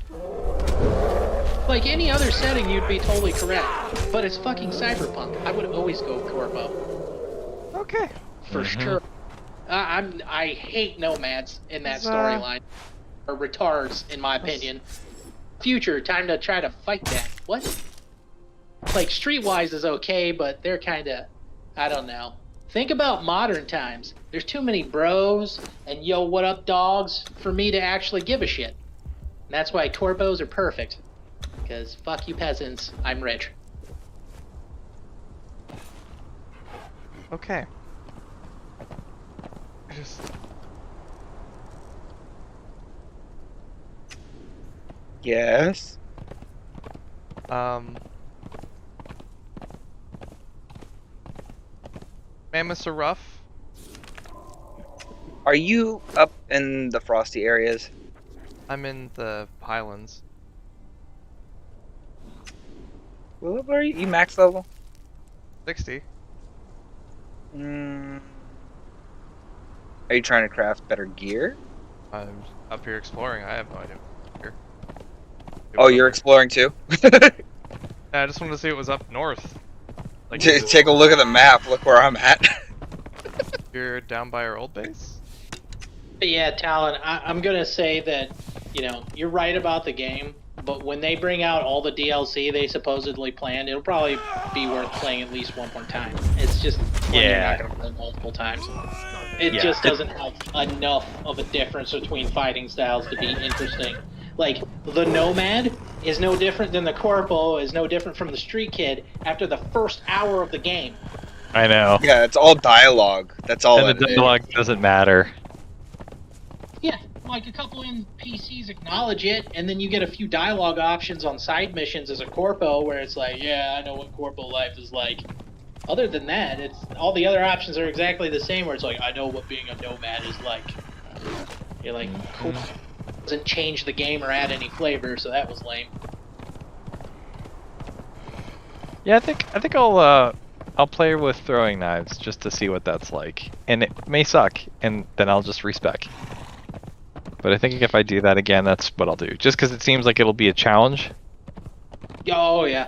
Like any other setting, you'd be totally correct. But it's fucking Cyberpunk. I would always go Corpo. okay. For sure. I hate nomads in that storyline. Or retards, in my opinion. Future, time to try to fight that. What? Like, Streetwise is okay, but they're kinda... I don't know. Think about modern times. There's too many bros and yo, what up, dogs, for me to actually give a shit. And that's why Corpos are perfect. Because fuck you peasants, I'm rich. Okay. I just... Yes. Mammoths are rough. Are you up in the frosty areas? I'm in the Highlands. What level are you? You max level? 60. Mm. Are you trying to craft better gear? I'm up here exploring. I have no idea. Here. It Oh, was up you're here. exploring too? I just wanted to see it was up north. Like, Take a look at the map. Look where I'm at. you're down by our old base? But yeah, Talon, I'm gonna say that, you're right about the game, but when they bring out all the DLC they supposedly planned, it'll probably be worth playing at least one more time. It's just when you're not gonna play multiple times. It just doesn't have enough of a difference between fighting styles to be interesting. Like, the Nomad is no different than the Corpo, is no different from the Street Kid after the first hour of the game. I know. Yeah, it's all dialogue. That's all. And the dialogue doesn't matter. Yeah, like a couple NPCs acknowledge it, and then you get a few dialogue options on side missions as a Corpo where it's like, yeah, I know what Corpo life is like. Other than that, it's all the other options are exactly the same where it's like, I know what being a Nomad is like. You're like, cool. Doesn't change the game or add any flavor, so that was lame. Yeah, I think I'll play with throwing knives just to see what that's like, and it may suck, and then I'll just respec. But I think if I do that again, that's what I'll do, just because it seems like it'll be a challenge. Oh yeah.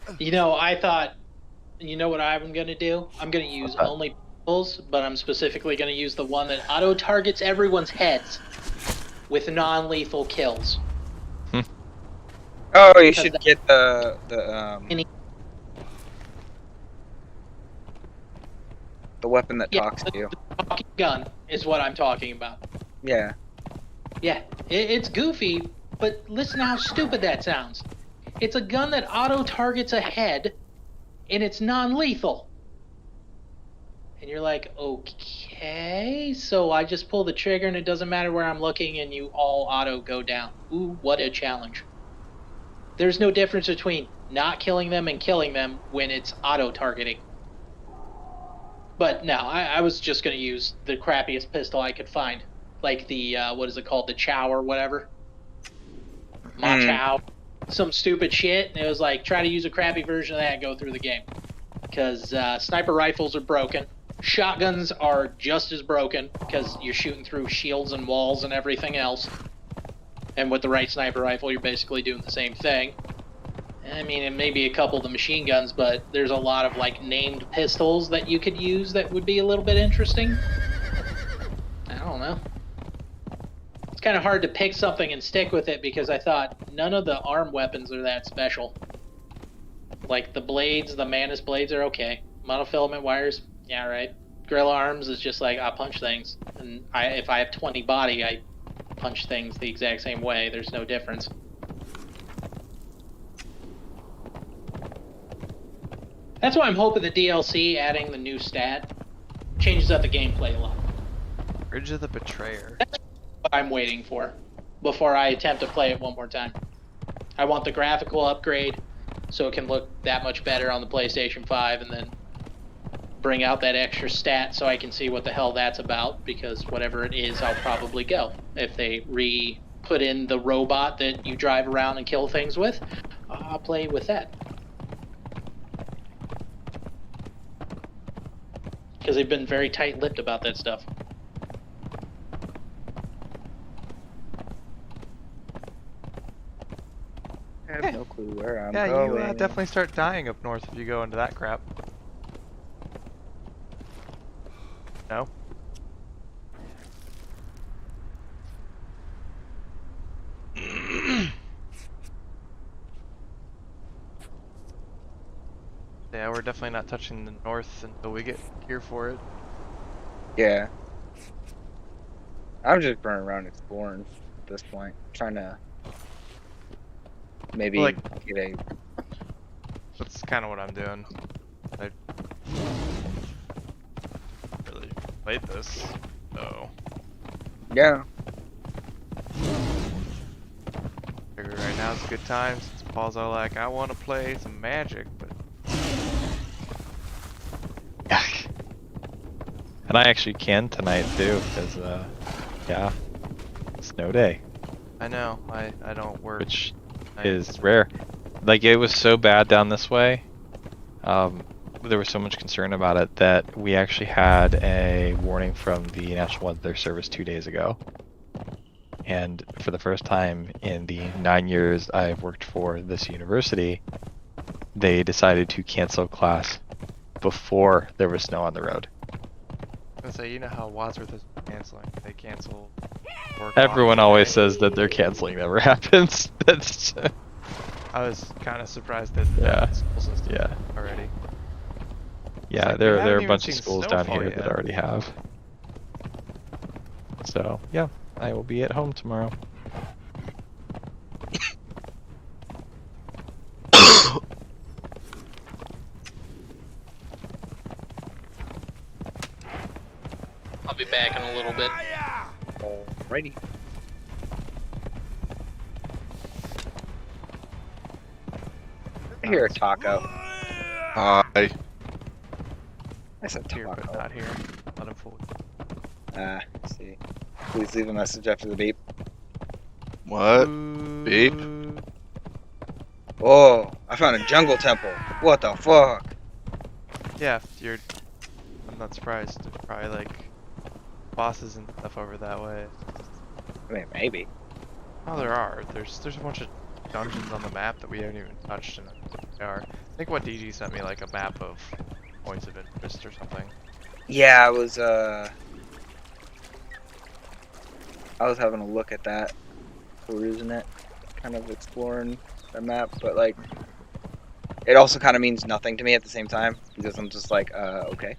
I thought, what I'm gonna do? I'm gonna use only pistols, but I'm specifically gonna use the one that auto targets everyone's heads with non-lethal kills. Oh, you should get the weapon that talks to you. The talking gun is what I'm talking about. Yeah. Yeah, it's goofy, but listen to how stupid that sounds. It's a gun that auto-targets a head, and it's non-lethal. And you're like, okay, so I just pull the trigger and it doesn't matter where I'm looking and you all auto go down. Ooh, what a challenge. There's no difference between not killing them and killing them when it's auto-targeting. But no, I was just going to use the crappiest pistol I could find. Like the, what is it called? The Chow or whatever? Ma Chow. Some stupid shit. And it was like, try to use a crappy version of that and go through the game. Because sniper rifles are broken. Shotguns are just as broken because you're shooting through shields and walls and everything else. And with the right sniper rifle, you're basically doing the same thing. I mean, it may be a couple of the machine guns, but there's a lot of, like, named pistols that you could use that would be a little bit interesting. I don't know. It's kind of hard to pick something and stick with it because I thought none of the arm weapons are that special. Like, the blades, the Manus blades are okay. Monofilament wires, yeah, right. Gorilla arms is just like, I punch things. And if I have 20 body, I punch things the exact same way. There's no difference. That's why I'm hoping the DLC adding the new stat changes up the gameplay a lot. Bridge of the Betrayer. That's what I'm waiting for before I attempt to play it one more time. I want the graphical upgrade so it can look that much better on the PlayStation 5 and then bring out that extra stat so I can see what the hell that's about, because whatever it is, I'll probably go. If they put in the robot that you drive around and kill things with, I'll play with that. Because they've been very tight-lipped about that stuff. I have no clue where I'm Yeah, going. you definitely start dying up north if you go into that crap. No? Yeah, we're definitely not touching the north until we get gear for it. Yeah. I'm just running around exploring at this point. Trying to maybe get a... That's kind of what I'm doing. I really played this, so... Yeah. Figure right now it's a good time since Paul's all like, I want to play some Magic, but... And I actually can tonight too, because Yeah. Snow day, I know. I don't work. which nights. is rare. Like, it was so bad down this way. There was so much concern about it that we actually had a warning from the National Weather Service 2 days ago. And for the first time in the 9 years I've worked for this university, they decided to cancel class before there was snow on the road. I was gonna say, you know how Wadsworth is canceling. They cancel. Everyone always says that their canceling never happens. That's I was kind of surprised that Yeah. the school system Yeah. already. yeah, like, there we are haven't a even bunch of seen schools down snowfall here yet. that already have. So yeah, I will be at home tomorrow. I'll be back in a little bit. Alrighty. I hear a taco. Hi. I said Here, but taco. not here. Let him fool. Let's see. Please leave a message after the beep. What? Beep? Oh, I found a jungle temple. What the fuck? Yeah, you're. I'm not surprised. There's probably like bosses and stuff over that way. I mean, maybe. Oh, there are. There's a bunch of dungeons on the map that we haven't even touched, and they are. I think what DG sent me like a map of points of interest or something. Yeah, I was having a look at that, perusing it, kind of exploring the map, but like, it also kind of means nothing to me at the same time, because I'm just like, okay.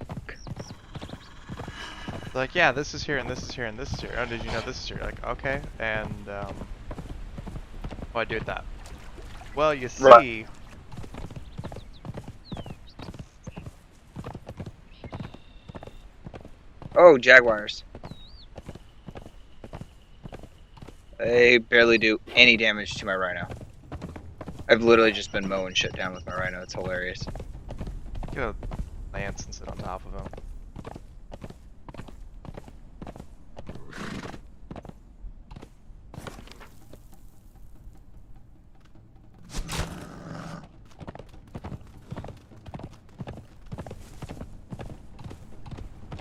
Like, yeah, this is here and this is here and this is here. Oh, did you know this is here? Like, okay, and why do it that? Well, you see. Right. Oh, jaguars. They barely do any damage to my rhino. I've literally just been mowing shit down with my rhino. It's hilarious. Get a lance and sit on top of him.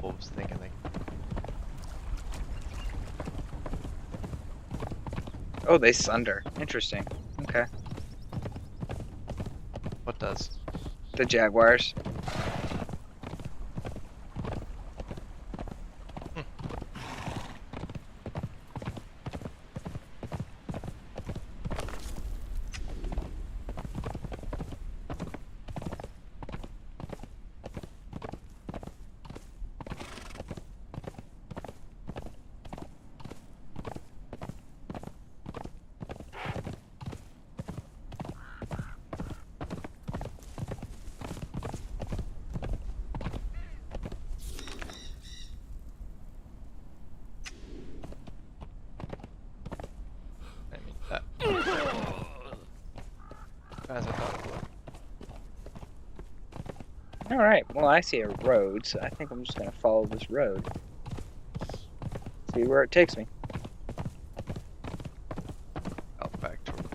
Wolves thinking they. Oh, they sunder. Interesting. Okay. What does? The jaguars. I mean that. As I thought it would. Alright, well, I see a road, so I think I'm just gonna follow this road. See where it takes me. Out back toward.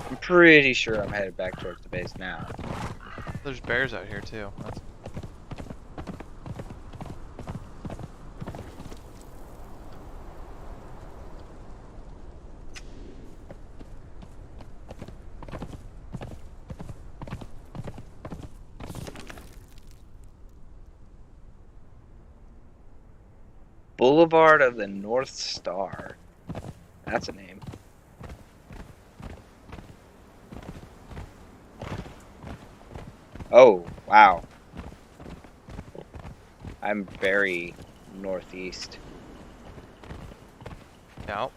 I'm pretty sure I'm headed back towards the base now. There's bears out here too. That's... Boulevard of the North Star. That's a name. Oh, wow. I'm very northeast. No.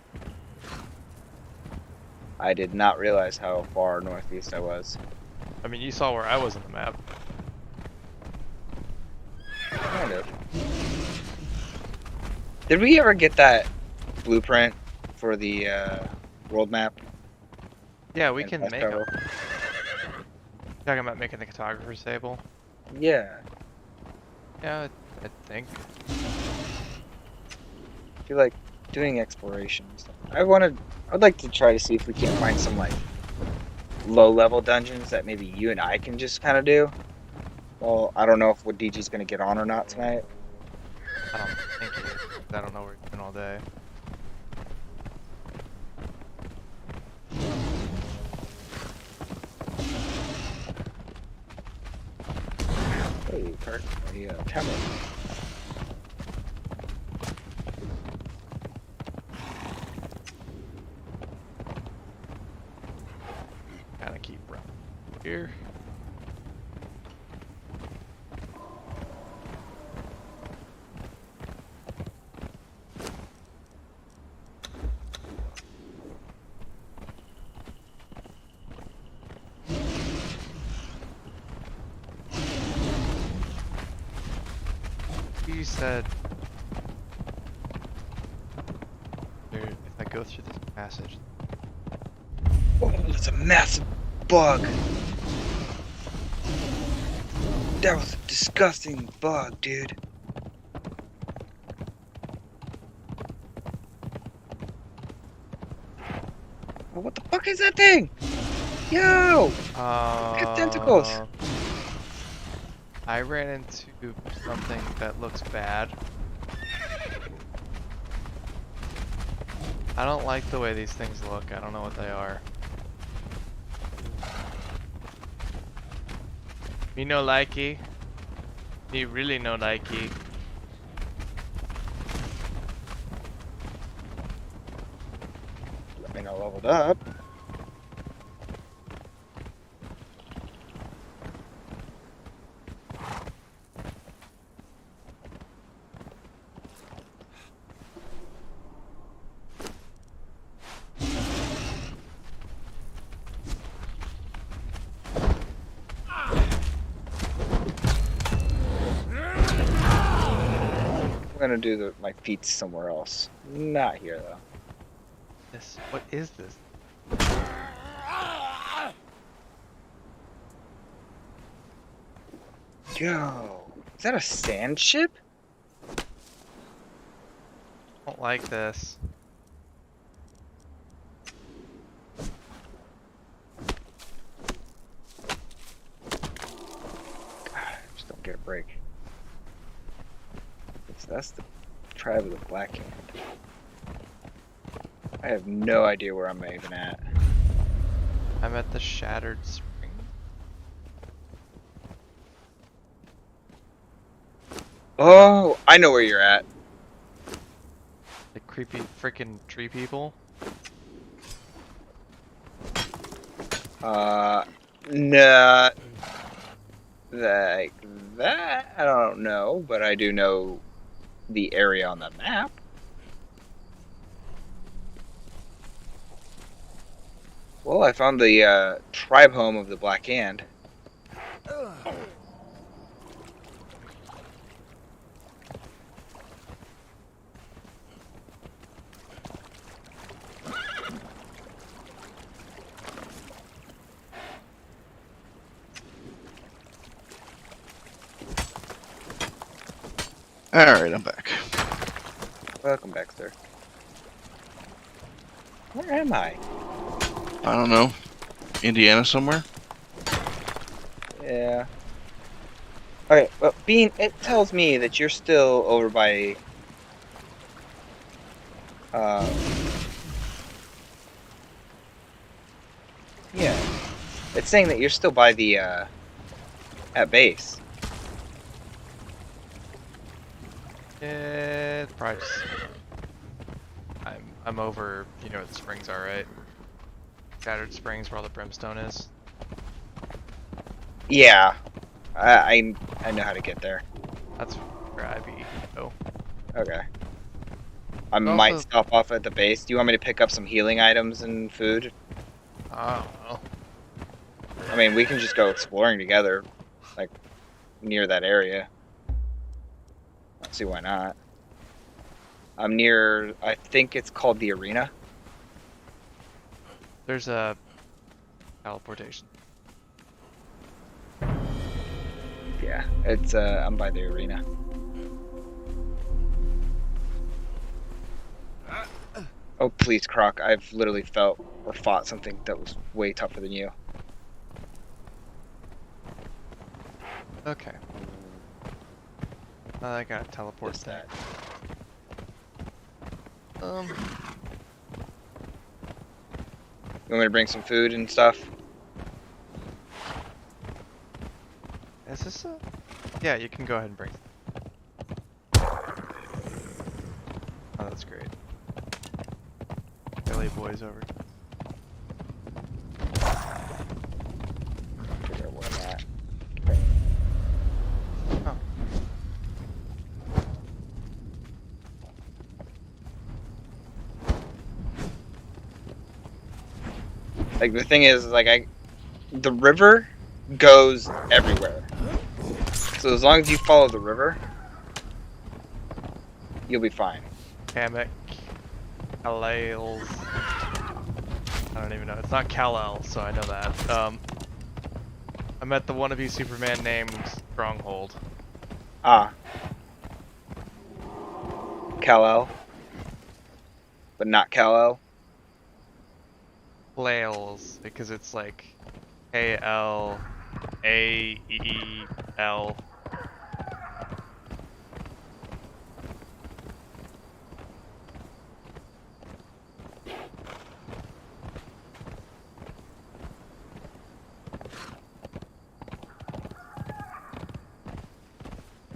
I did not realize how far northeast I was. I mean, you saw where I was on the map. Kind of. Did we ever get that blueprint for the world map? Yeah, we in can Fast make Travel? them. Talking about making the cartographer's table. Yeah. Yeah, I think. I feel like doing exploration and stuff. I'd like to try to see if we can't find some like low-level dungeons that maybe you and I can just kind of do. Well, I don't know if what DG's gonna get on or not tonight. I don't think he is. I don't know where he's been all day. Hey, Kurt. Hey, camera. Kind of keep running here. You said there, if I go through this passage, Oh, that's a massive bug. That was a disgusting bug, dude. Oh, what the fuck is that thing? Yo! Got tentacles. I ran into something that looks bad. I don't like the way these things look. I don't know what they are. Me no likey. Me really no likey. I mean, I leveled up. I'm gonna do my feats somewhere else. Not here though. This, what is this? Yo, is that a sand ship? I don't like this. God, just don't get a break. That's the tribe of the Black Hand. I have no idea where I'm even at. I'm at the Shattered Spring. Oh, I know where you're at. The creepy freaking tree people. Nah. Like that, I don't know, but I do know the area on the map. Well, I found the tribe home of the Black Hand. Alright, I'm back. Welcome back, sir. Where am I? I don't know. Indiana somewhere? Yeah. Okay, well, Bean, it tells me that you're still over by... Yeah. It's saying that you're still by the, at base. It's probably just, I'm over, you know where the springs are, right? Shattered Springs, where all the brimstone is. Yeah. I know how to get there. That's where I be. Oh, Okay. I Also- might stop off at the base. Do you want me to pick up some healing items and food? I don't know. I mean, we can just go exploring together, like, near that area. I don't see why not. I'm near, I think it's called the arena. There's a teleportation. Yeah, it's, I'm by the arena. Oh, please, Croc. I've literally felt or fought something that was way tougher than you. Okay. I got a teleport What's thing. that? Um, You want me to bring some food and stuff? is this a? Yeah, you can go ahead and bring. Oh, that's great. Billy boys over. Figure out where I'm at. Oh. Like the thing is, like the river goes everywhere. So as long as you follow the river, you'll be fine. Hammock. Kal-El's. I don't even know. It's not Kal-El, so I know that. I met the wannabe Superman named Stronghold. Ah. Kal-El. But not Kal-El. Kal-El's, because it's like K-L-A-E-L.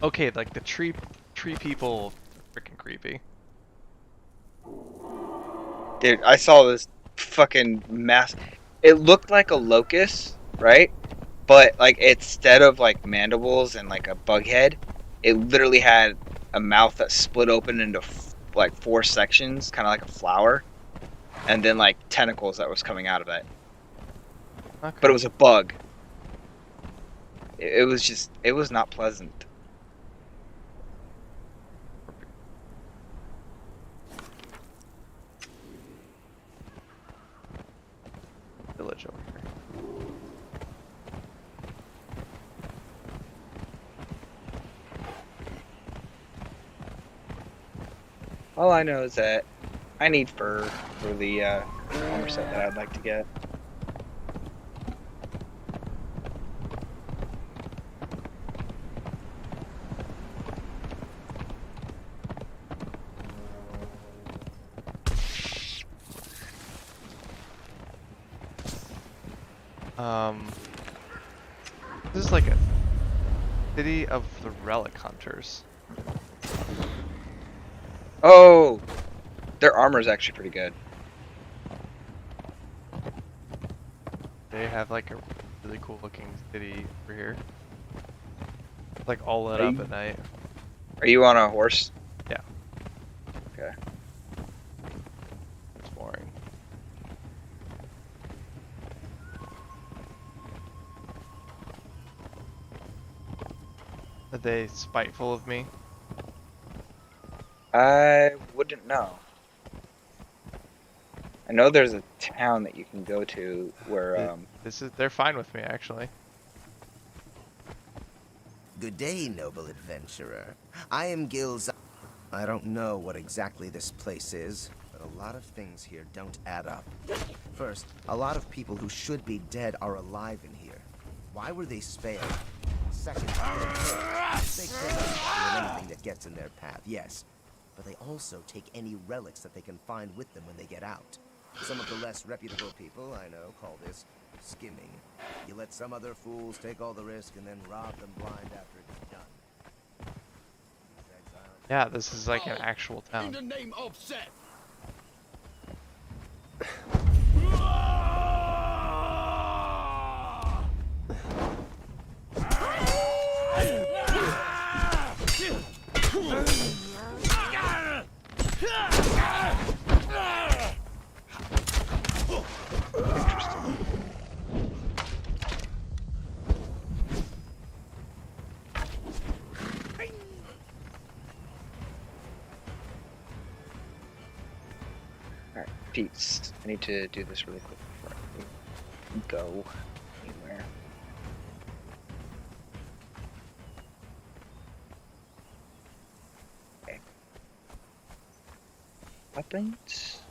Okay, like the tree people are freaking creepy. Dude, I saw this fucking mass. It looked like a locust, right? But like instead of like mandibles and like a bug head, it literally had a mouth that split open into like 4 sections, kind of like a flower, and then like tentacles that was coming out of it. Okay. But it was a bug. It was just, it was not pleasant. Village over here. All I know is that I need fur for the armor set that I'd like to get. This is like a city of the Relic Hunters. Oh, their armor is actually pretty good. They have like a really cool looking city over here. It's like all lit Are up you- at night. Are you on a horse? Yeah. Okay. It's boring. Are they spiteful of me? I wouldn't know. I know there's a town that you can go to where They're fine with me actually. Good day, noble adventurer. I am Gil's. I don't know what exactly this place is, but a lot of things here don't add up. First, a lot of people who should be dead are alive in here. Why were they spared? Second, they're killed. They kill anything that gets in their path, yes. But they also take any relics that they can find with them when they get out. Some of the less reputable people, I know, call this skimming. You let some other fools take all the risk and then rob them blind after it's done. Yeah, this is like an actual In town. the name of Seth. Alright, Pete's. I need to do this really quick before I go anywhere. Okay. Weapons.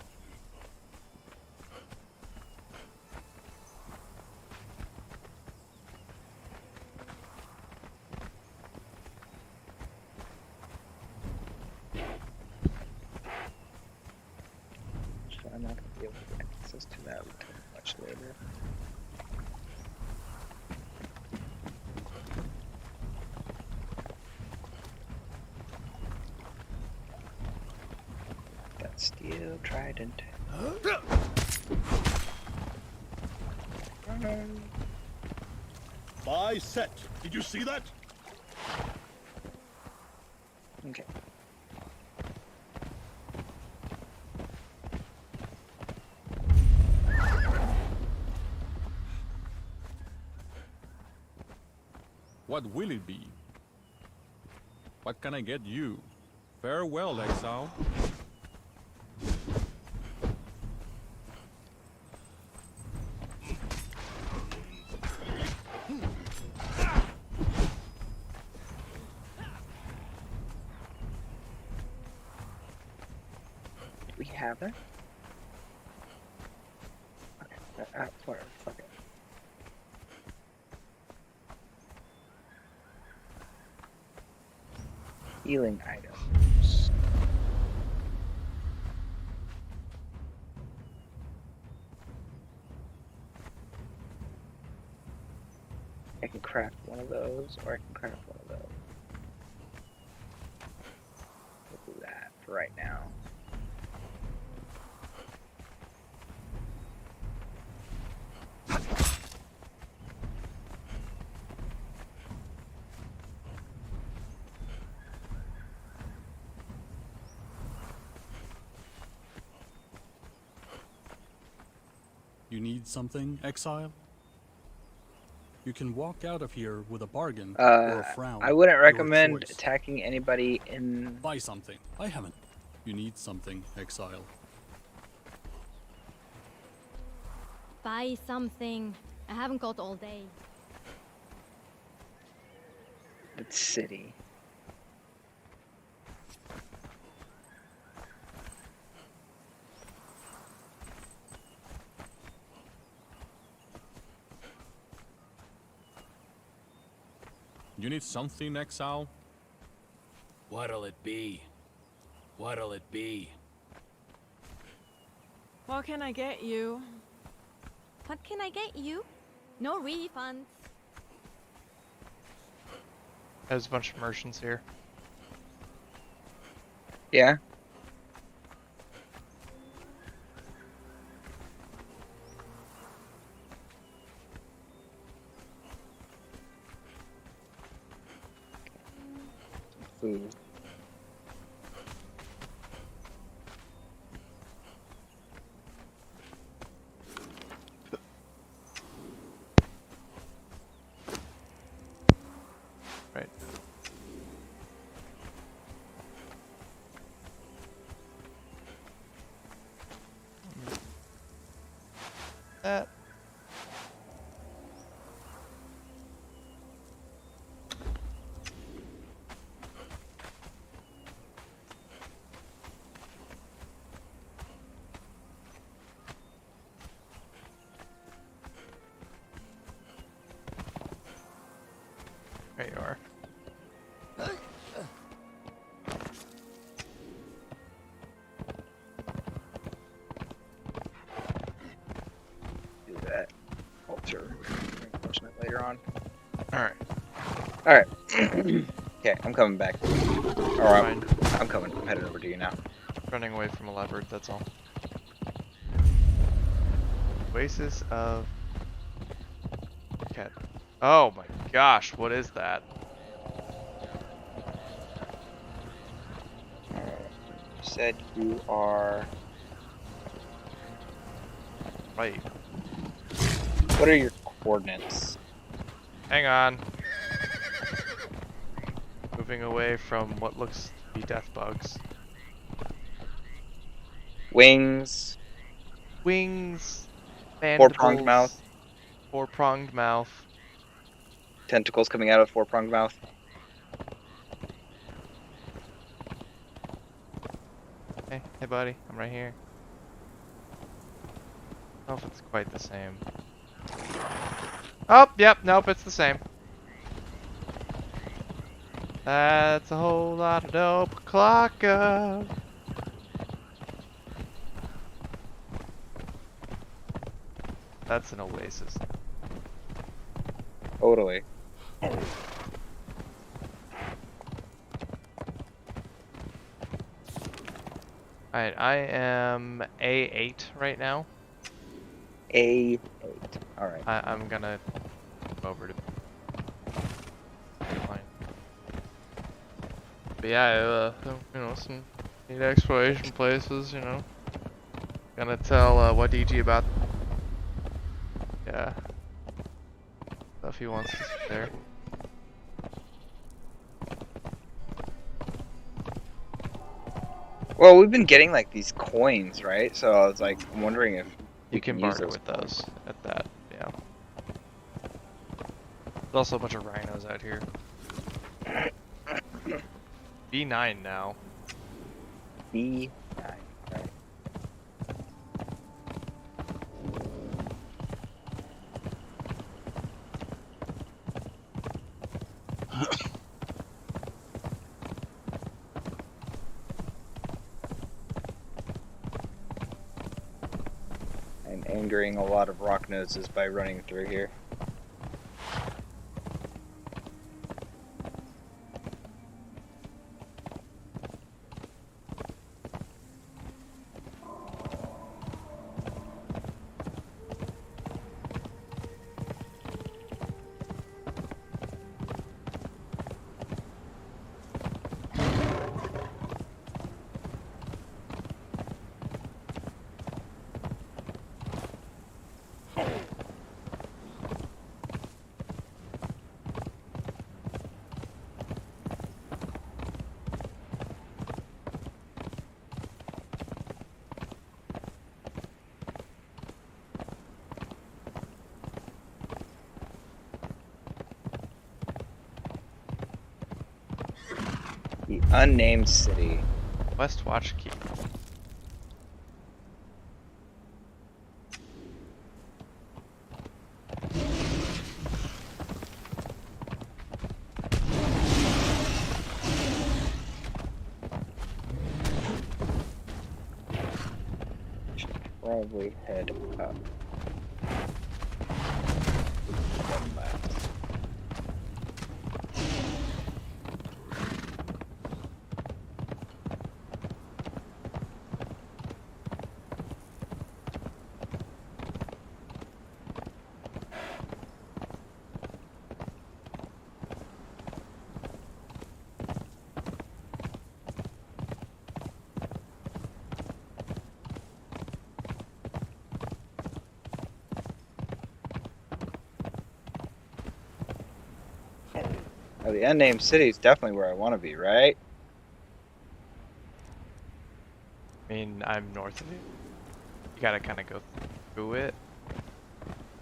much later. That steel trident. Buy set. Did you see that? Okay. What will it be? What can I get you? Farewell, exile. Do we have it? Okay. Whatever. Fuck it. Healing items. I can craft one of those, or I can craft one of those. We'll do that for right now. You need something, exile? You can walk out of here with a bargain or a frown. I wouldn't Your recommend choice. attacking anybody in. Buy something. I haven't. You need something, exile. Buy something. I haven't got all day. The city. You need something, exile? What'll it be? What'll it be? What can I get you? What can I get you? No refunds. There's a bunch of merchants here. Yeah. Food. Right. That. There you are. Do that. Alter reinforcement later on. Alright. Alright. Okay, I'm coming back. Alright, Fine. I'm coming. I'm heading over to you now. Running away from a leopard, that's all. Oasis of Cat. Oh my gosh, what is that? You said you are. Right. What are your coordinates? Hang on. Moving away from what looks to be death bugs. Wings. Wings. Four-pronged mandibles, mouth. Four-pronged mouth. Tentacles coming out of four-pronged mouth. Hey buddy, I'm right here. I don't know if it's quite the same. Oh, yep, nope, it's the same. That's a whole lot of dope. Clock up. That's an oasis. Totally. Alright, I am A8 right now. A8. Alright. I'm gonna go over to fine. But yeah, you know, some neat exploration places, you know. Gonna tell what DG about, yeah, stuff he wants to see there. Well, we've been getting like these coins, right? So I was like, I'm wondering if You we can use barter with those at that, yeah. There's also a bunch of rhinos out here. B9 now. B9. Right. I'm angering a lot of rock noses by running through here. The unnamed city. West Watch Key. Probably head up. Then left. Oh, the unnamed city is definitely where I want to be, right? I mean, I'm north of you. You gotta kind of go through it.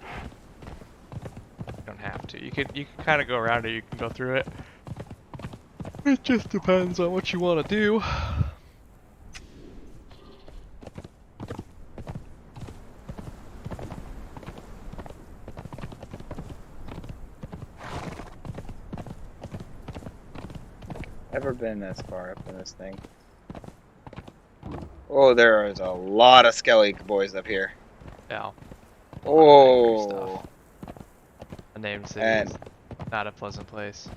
You don't have to. You can kind of go around it. You can go through it. It just depends on what you want to do. Never been this far up in this thing. Oh, there is a lot of skelly boys up here. Yeah. Oh, The named city And- is not a pleasant place.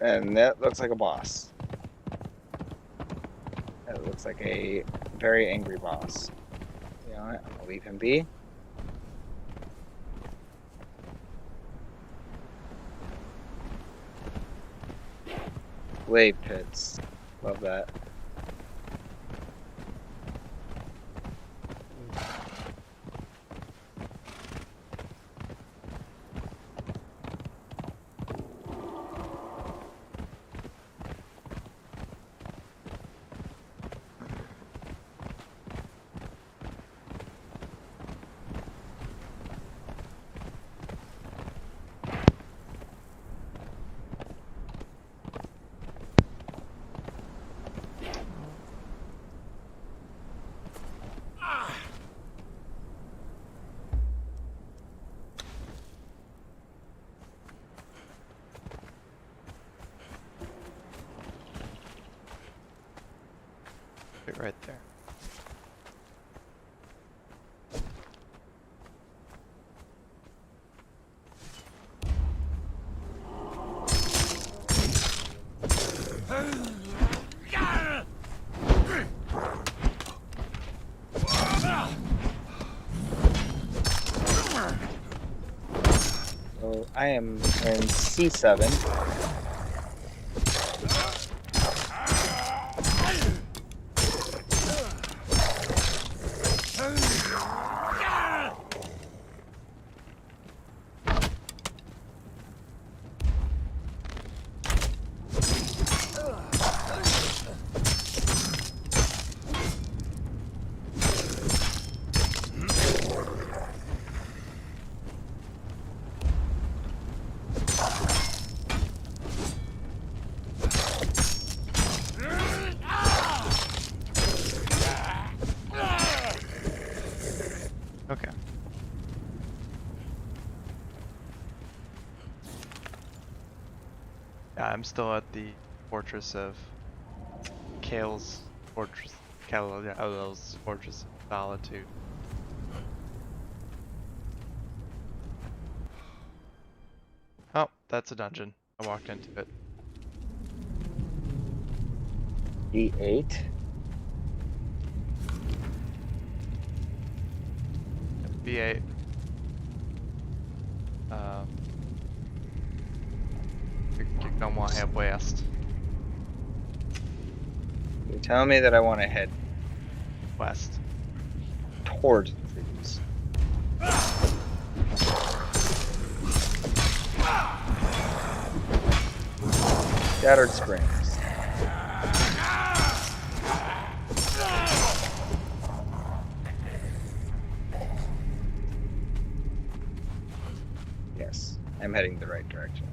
and that looks like a boss. That looks like a very angry boss. You know what? I'm gonna leave him be. Blade pits. Love that. Right there. So I am in C7. Okay. Yeah, I'm still at the fortress of Kale's fortress. Kale's fortress of solitude. Oh, that's a dungeon. I walked into it. D8. B8. You're gonna want to head west. You're telling me that I want to head West. towards the trees. Scattered Springs. Yes, I'm heading the right direction.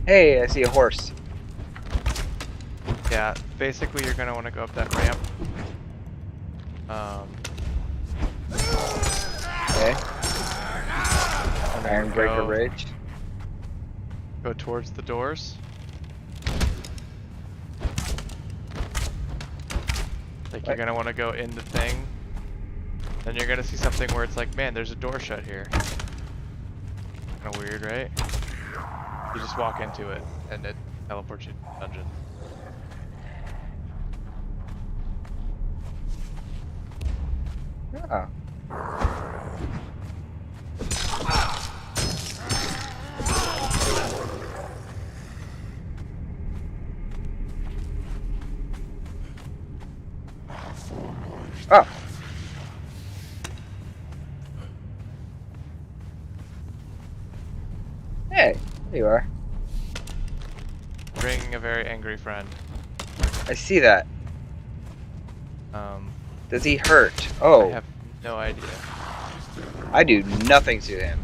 Hey, I see a horse. Yeah, basically you're gonna want to go up that ramp. Okay. And then Ironbreaker Ridge. Go towards the doors. Like you're gonna want to go in the thing. Then you're gonna see something where it's like, man, there's a door shut here. Kinda weird, right? You just walk into it, and it teleports you to the dungeon. Oh. Oh. Hey, there you are. Bring a very angry friend. I see that. Um, Does he hurt? Oh, I have no idea. I do nothing to him.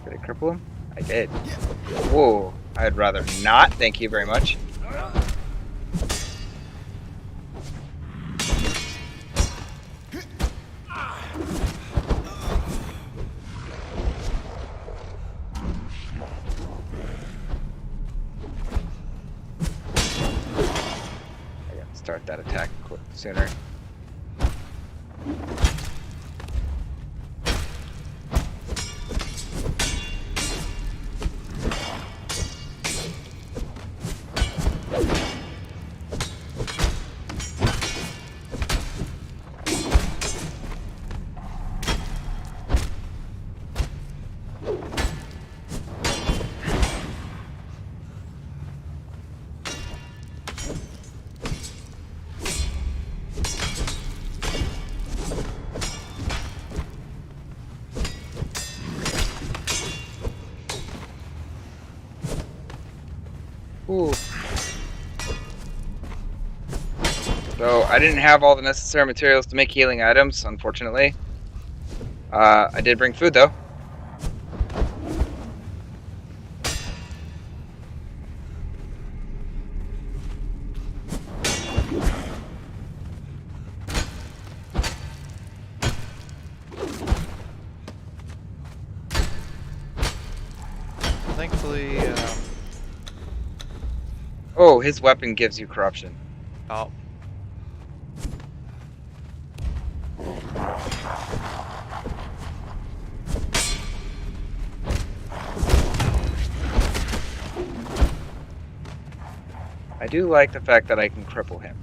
Did I cripple him? I did. Whoa, I'd rather not, thank you very much. I gotta start that attack sooner. Ooh. So I didn't have all the necessary materials to make healing items, unfortunately. I did bring food though. thankfully, Oh, his weapon gives you corruption. oh. I do like the fact that I can cripple him.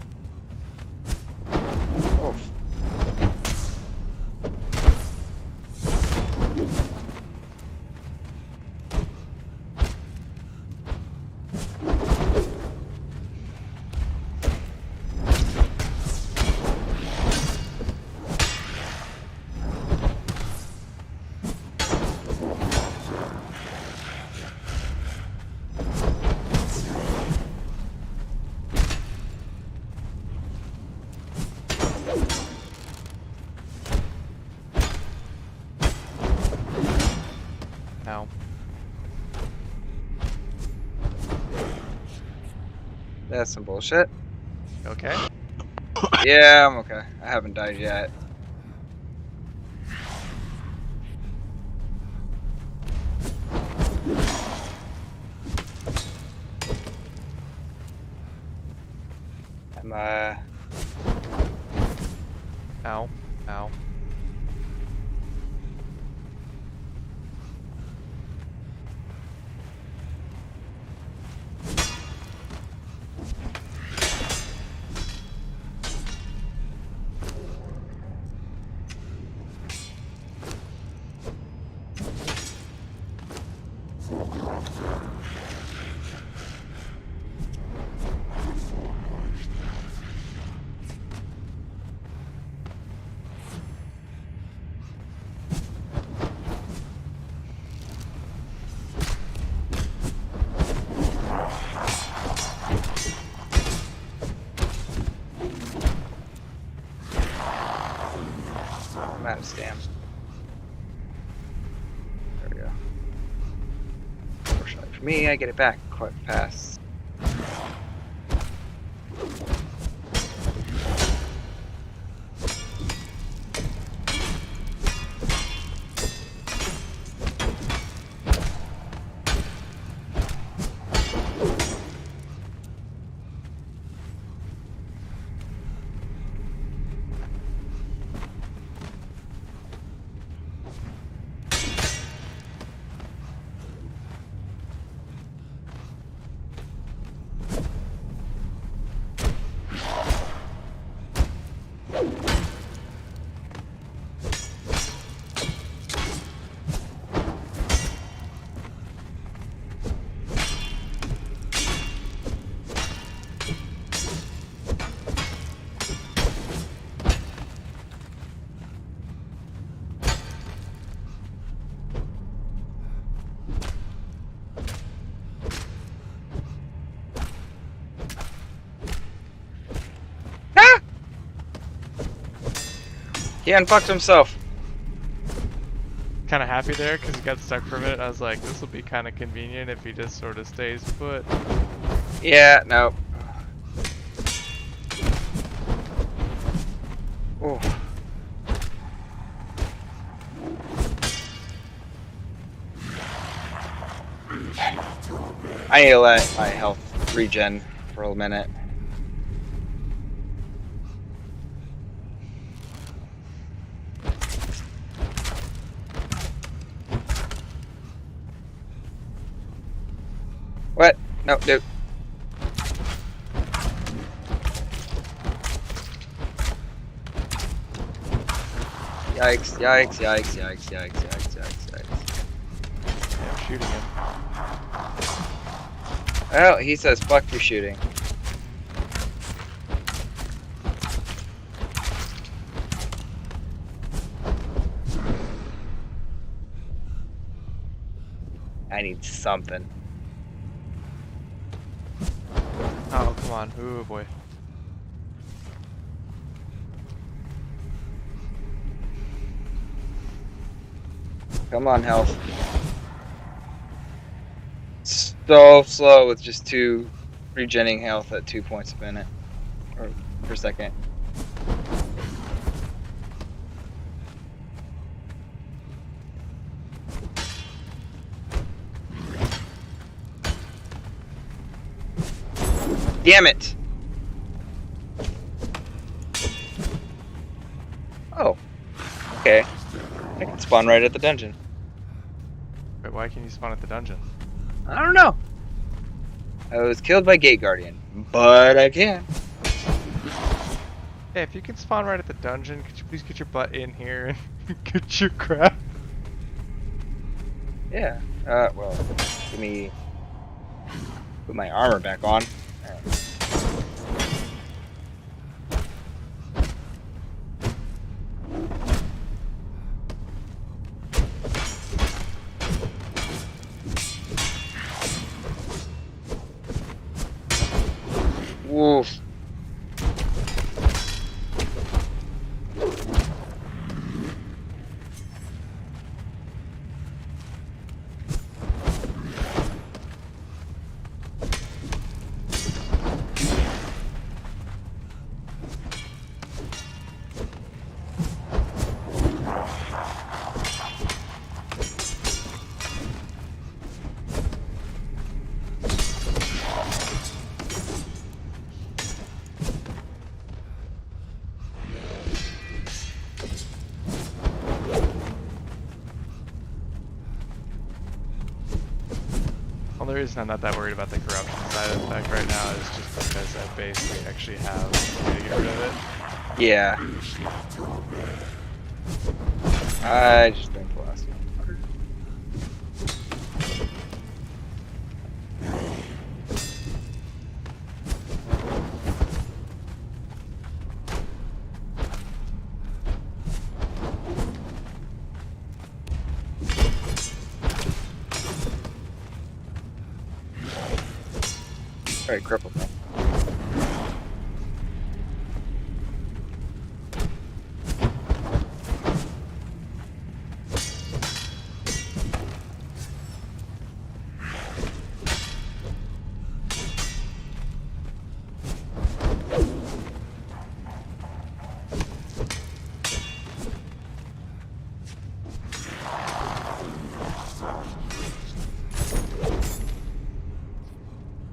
Oh. Ow. That's some bullshit. Okay. Yeah, I'm okay. I haven't died yet. I'm Ow. Ow. I'm out of stamina. There we go. Fortunately for me, I get it back quite fast. He unfucked himself. Kind of happy there because he got stuck for a minute. I was like, this will be kind of convenient if he just sort of stays put. Yeah, no. Oh. I need to let my health regen for a minute. What? No, dude. Yikes, yikes, yikes, yikes, yikes, yikes, yikes, yikes. Yeah, I'm shooting him. Well, he says fuck your shooting. I need something. Oh, come on. Ooh, boy. Come on, health. So slow with just 2 regenerating health at 2 points a minute. Or per second. Damn it! Oh. Okay. I can spawn right at the dungeon. Wait, why can you spawn at the dungeon? I don't know. I was killed by Gate Guardian, but I can. Hey, if you can spawn right at the dungeon, could you please get your butt in here and get your crap? Yeah. Well, let me put my armor back on. Woof. The reason I'm not that worried about the corruption side effect right now is just because I basically actually have a way to get rid of it. Yeah. I just drank the last one. Alright, crippled now.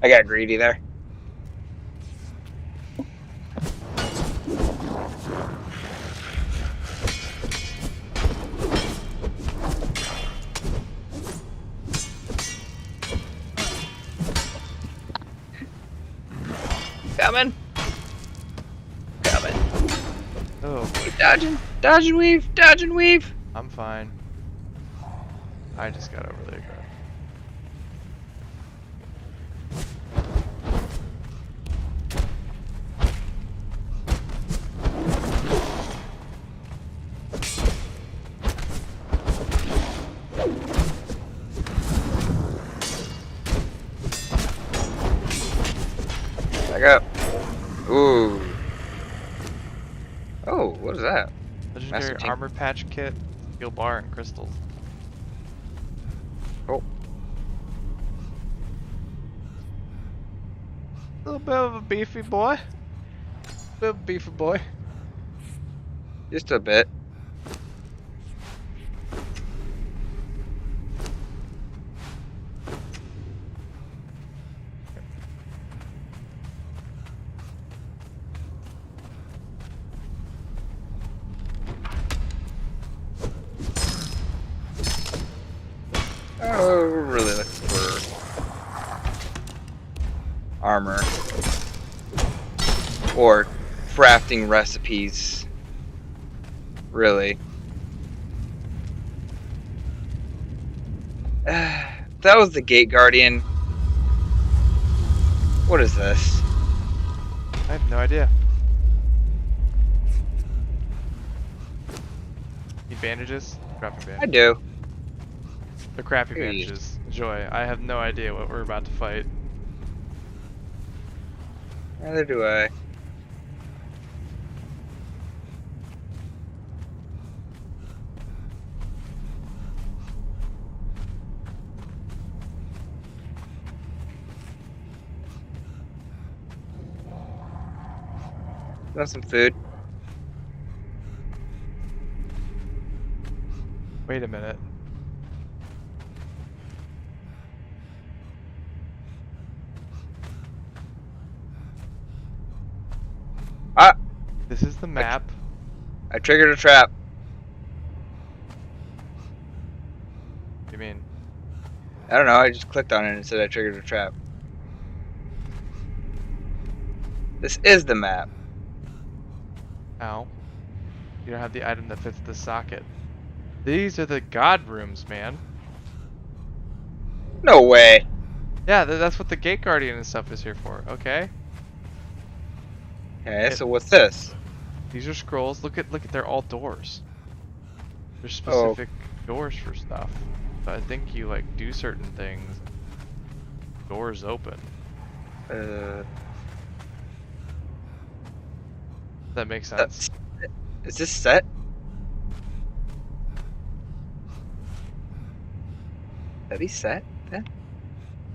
I got greedy there. Coming. Coming. Oh, Keep dodging. Dodge and weave. Dodge and weave. I'm fine. I just got overly aggressive. Back up. Ooh. Oh, what is that? Legendary Master Tank. armor patch kit, steel bar, and crystals. Oh. A little bit of a beefy boy. Bit of a beefy boy. Just a bit. Oh, we're really looking for armor or crafting recipes. Really. That was the Gate Guardian. What is this? I have no idea. Need bandages? Crappy bandages. I do. The crappy Here you bandages. Enjoy. I have no idea what we're about to fight. Neither do I. Want some food? Wait a minute. This is the map. I triggered a trap. What do you mean? I don't know. I just clicked on it and it said I triggered a trap. This is the map. Ow. You don't have the item that fits the socket. These are the god rooms, man. No way. Yeah, that's what the gate guardian and stuff is here for. Okay. Okay, so what's this? These are scrolls. Look at they're all doors. There's Oh. specific doors for stuff. So I think you like do certain things. Doors open. Uh, That makes sense. Is this set? Are these set then?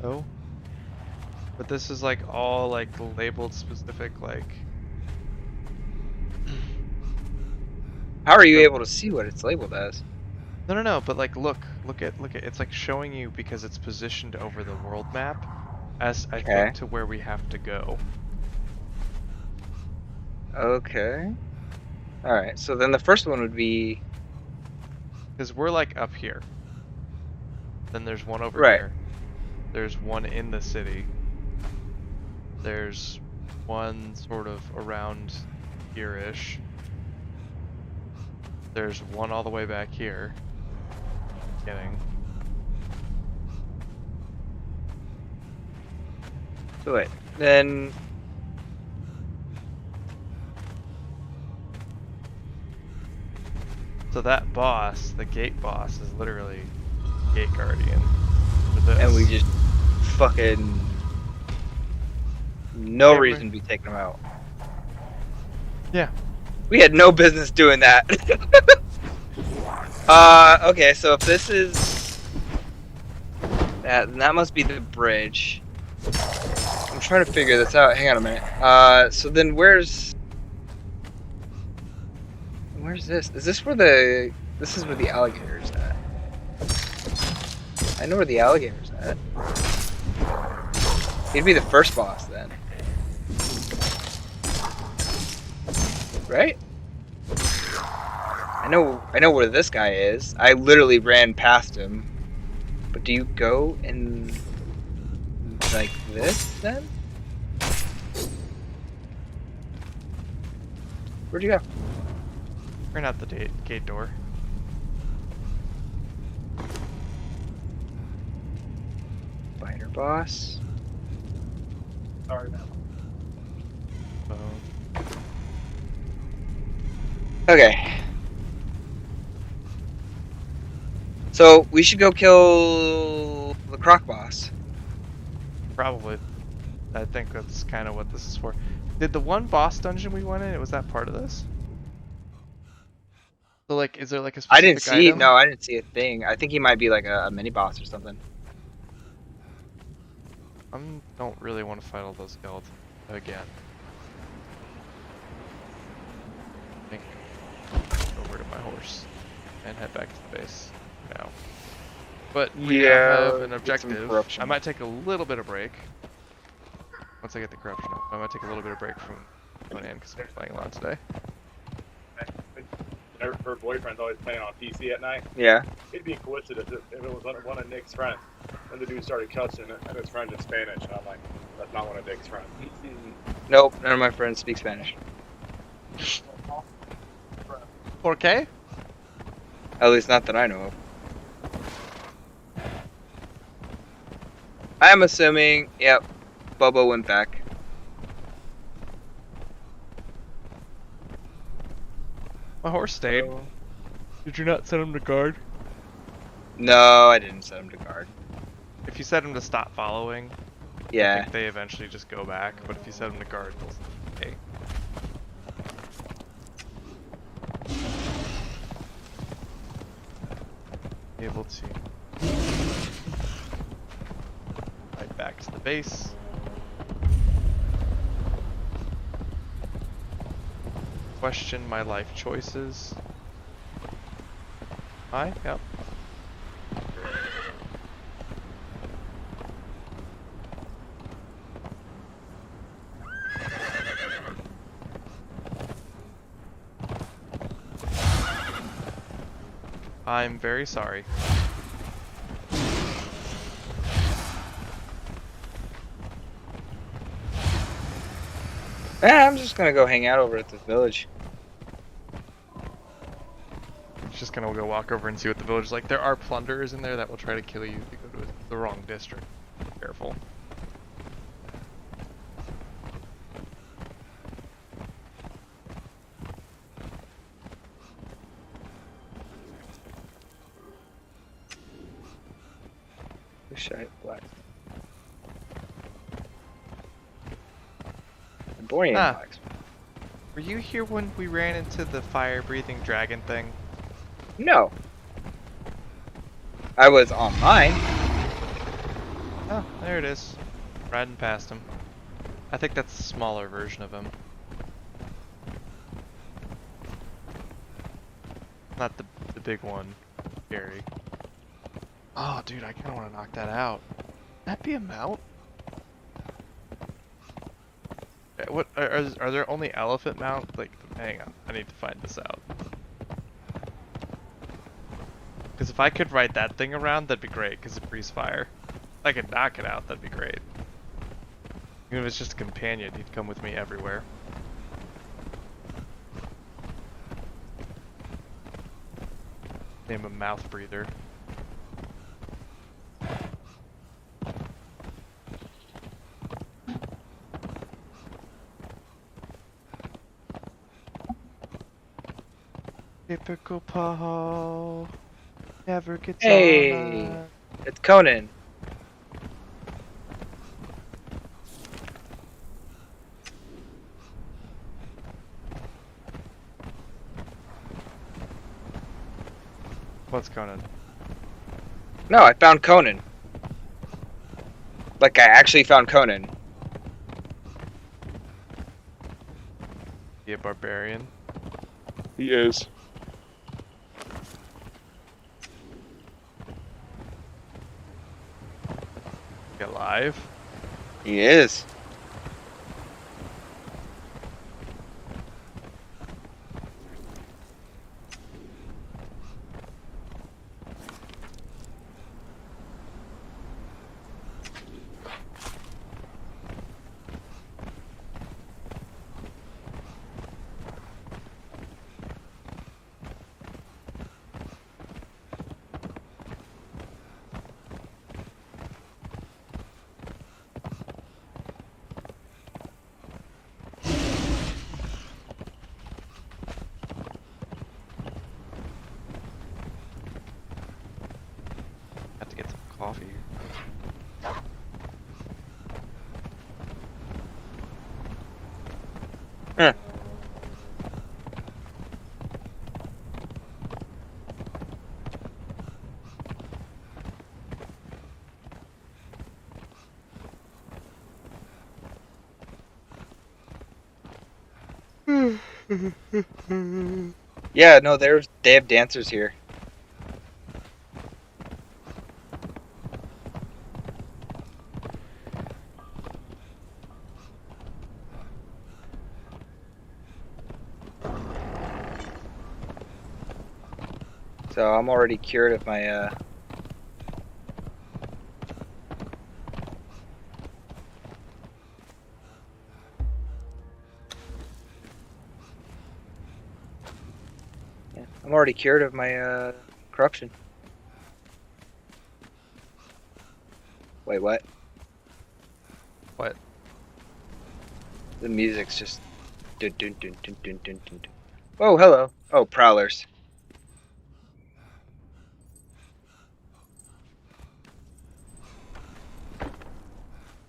Oh. But this is like all like labeled specific like. How are you able to see what it's labeled as? No. But like, look at. It's like showing you because it's positioned over the world map, as I think to where we have to go. Okay. All right. So then the first one would be. Because we're like up here. Then there's one over Right. here. There's one in the city. There's one sort of around here-ish. There's one all the way back here. Kidding. So wait. Then. So that boss, the gate boss, is literally gate guardian. For this. And we just fucking. No Hammer. reason to be taking them out. Yeah. We had no business doing that. Okay, so if this is that must be the bridge. I'm trying to figure this out. Hang on a minute. So then where's this? Is this where this is where the alligator's at? I know where the alligator's at. He'd be the first boss then. Right? I know where this guy is. I literally ran past him. But do you go in like this then? Where'd you go? Ran out the gate door. Spider boss. Sorry, man. Okay. So we should go kill the croc boss. Probably. I think that's kind of what this is for. Did the one boss dungeon we went in, was that part of this? So like, is there like a specific I didn't see. item? No, I didn't see a thing. I think he might be like a mini boss or something. I don't really want to fight all those guilds again. I think over to my horse and head back to the base now. But we now have an objective. I might take a little bit of break. Once I get the corruption up, I might take a little bit of break from Conan because I'm playing a lot today. Her boyfriend's always playing on PC at night. Yeah. It'd be a coincidence if it was one of Nick's friends. And the dude started cussing and his friend's in Spanish. And I'm like, that's not one of Nick's friends. Nope, none of my friends speak Spanish. Okay. At least not that I know of. I'm assuming, yep, Bobo went back. My horse stayed. Did you not set him to guard? No, I didn't set him to guard. If you set him to stop following, I Yeah. think they eventually just go back. But if you set him to guard, they'll stay. Able to right back to the base. Question my life choices. Yep. I'm very sorry. I'm just gonna go hang out over at the village. Just gonna go walk over and see what the village is like. There are plunderers in there that will try to kill you if you go to the wrong district. Careful. Wish I had black. Boring blacks. Were you here when we ran into the fire-breathing dragon thing? No. I was on mine. Oh, there it is. Riding past him. I think that's a smaller version of him. Not the big one. Scary. Oh, dude, I kind of want to knock that out. Would that be a mount? What are there only elephant mounts? Like, hang on, I need to find this out. Because if I could ride that thing around, that'd be great. Because it breathes fire. If I could knock it out, that'd be great. Even if it's just a companion, he'd come with me everywhere. Name a mouth breather. Typical Paul. Never gets Hey, on. it's Conan. What's Conan? No, I found Conan. Like, I actually found Conan. He a barbarian? He is. He alive? He is. Have to get some coffee. Huh. Yeah, no, they have dancers here. So I'm already cured of my I'm already cured of my corruption. Wait, what? What? The music's just dun dun dun dun dun dun dun. Oh, hello. Oh, prowlers.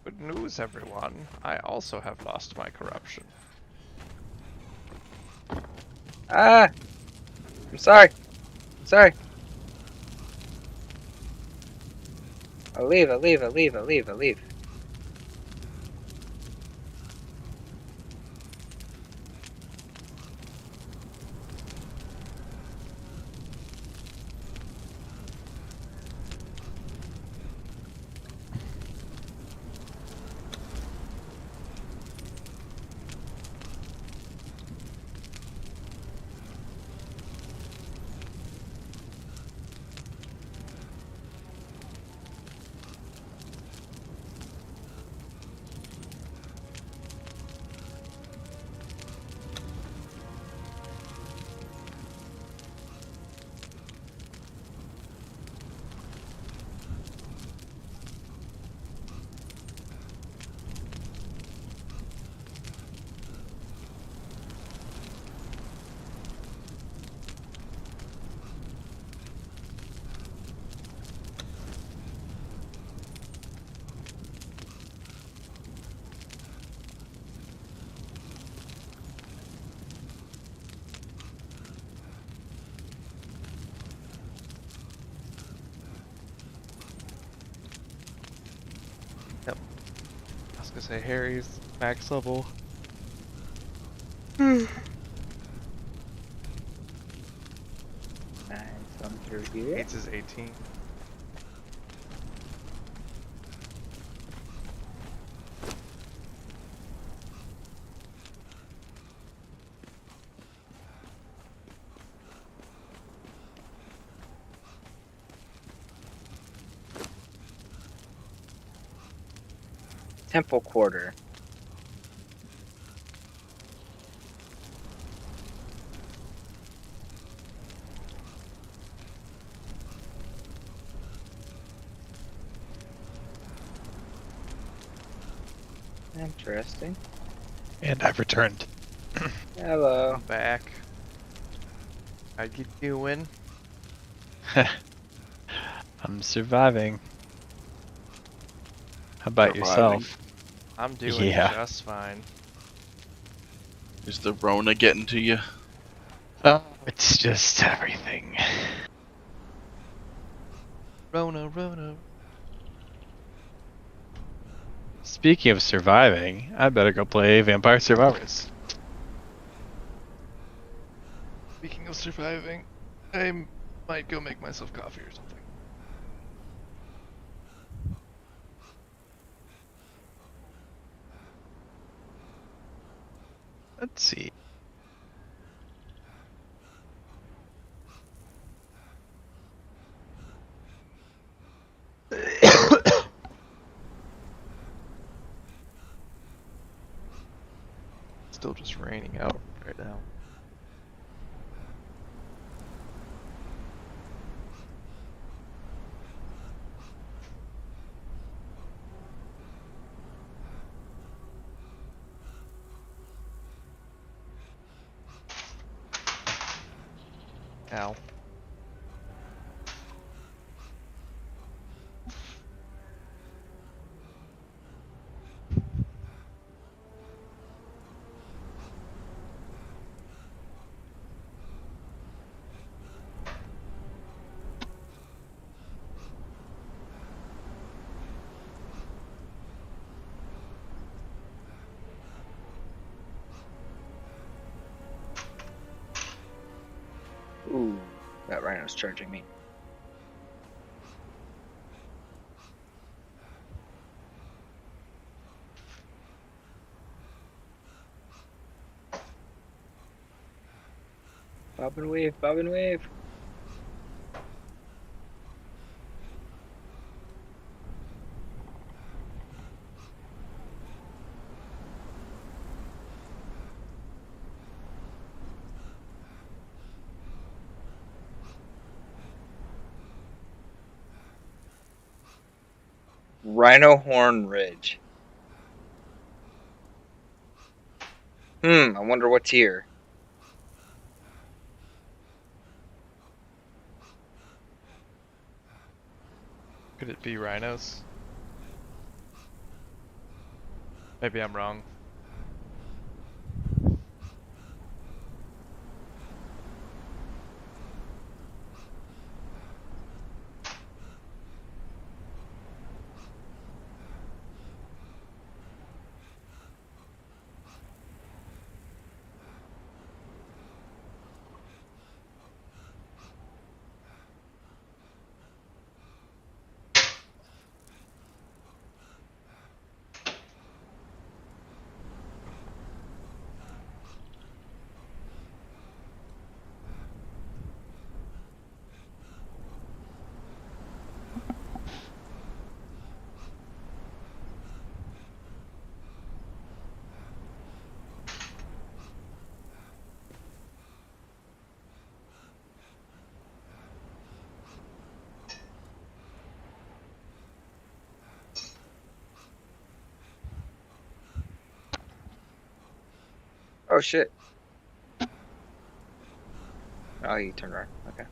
Good news, everyone. I also have lost my corruption. Ah! I'm sorry. I'm sorry. I'll leave. Yep. I was gonna say Harry's max level. Nice, I'm through here. Gates is 18. Temple Quarter. Interesting. And I've returned. Hello. I'm back. How you doing? I'm surviving. How about Surviving. yourself? I'm doing Yeah. just fine. Is the Rona getting to you? Oh, it's just everything. Rona, Rona. Speaking of surviving, I better go play Vampire Survivors. Speaking of surviving, I might go make myself coffee or something. Let's see. Still just raining out right now. Ow. Ooh, that rhino's charging me. Bob and weave, bob and weave. Rhino Horn Ridge. I wonder what's here. Could it be rhinos? Maybe I'm wrong. Oh shit. Oh, you turned around. Okay.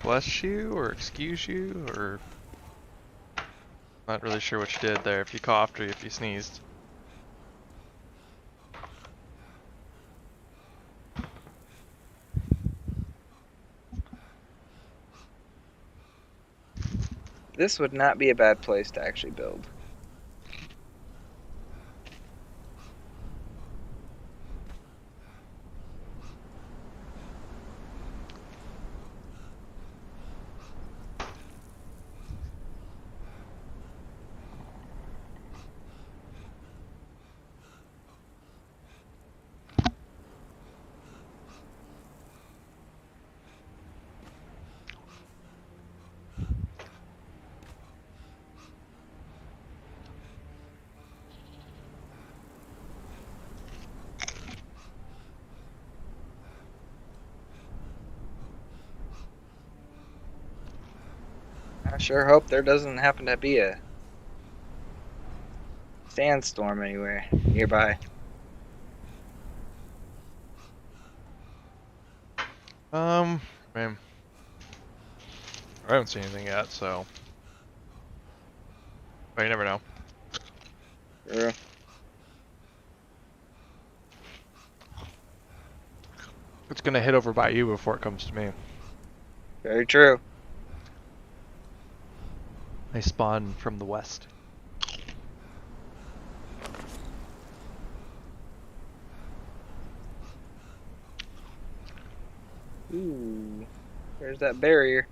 Bless you or excuse you or not really sure what you did there. If you coughed or if you sneezed. This would not be a bad place to actually build. I sure hope there doesn't happen to be a sandstorm anywhere nearby. Man, I haven't seen anything yet, so. But you never know. Sure. It's gonna hit over by you before it comes to me. Very true. They spawn from the west. Ooh, there's that barrier.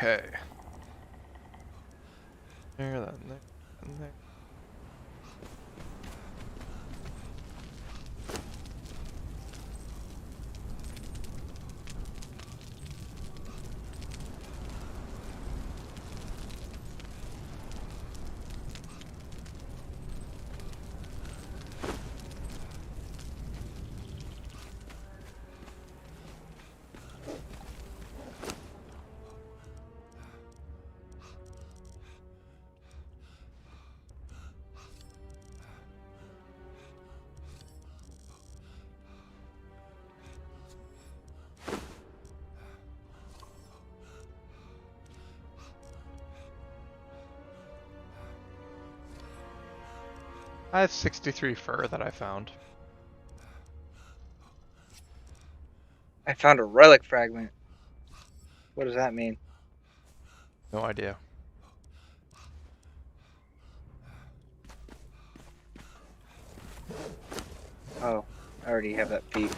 Okay. There, that, and there, and there. I have 63 fur that I found. I found a relic fragment. What does that mean? No idea. Oh, I already have that feat.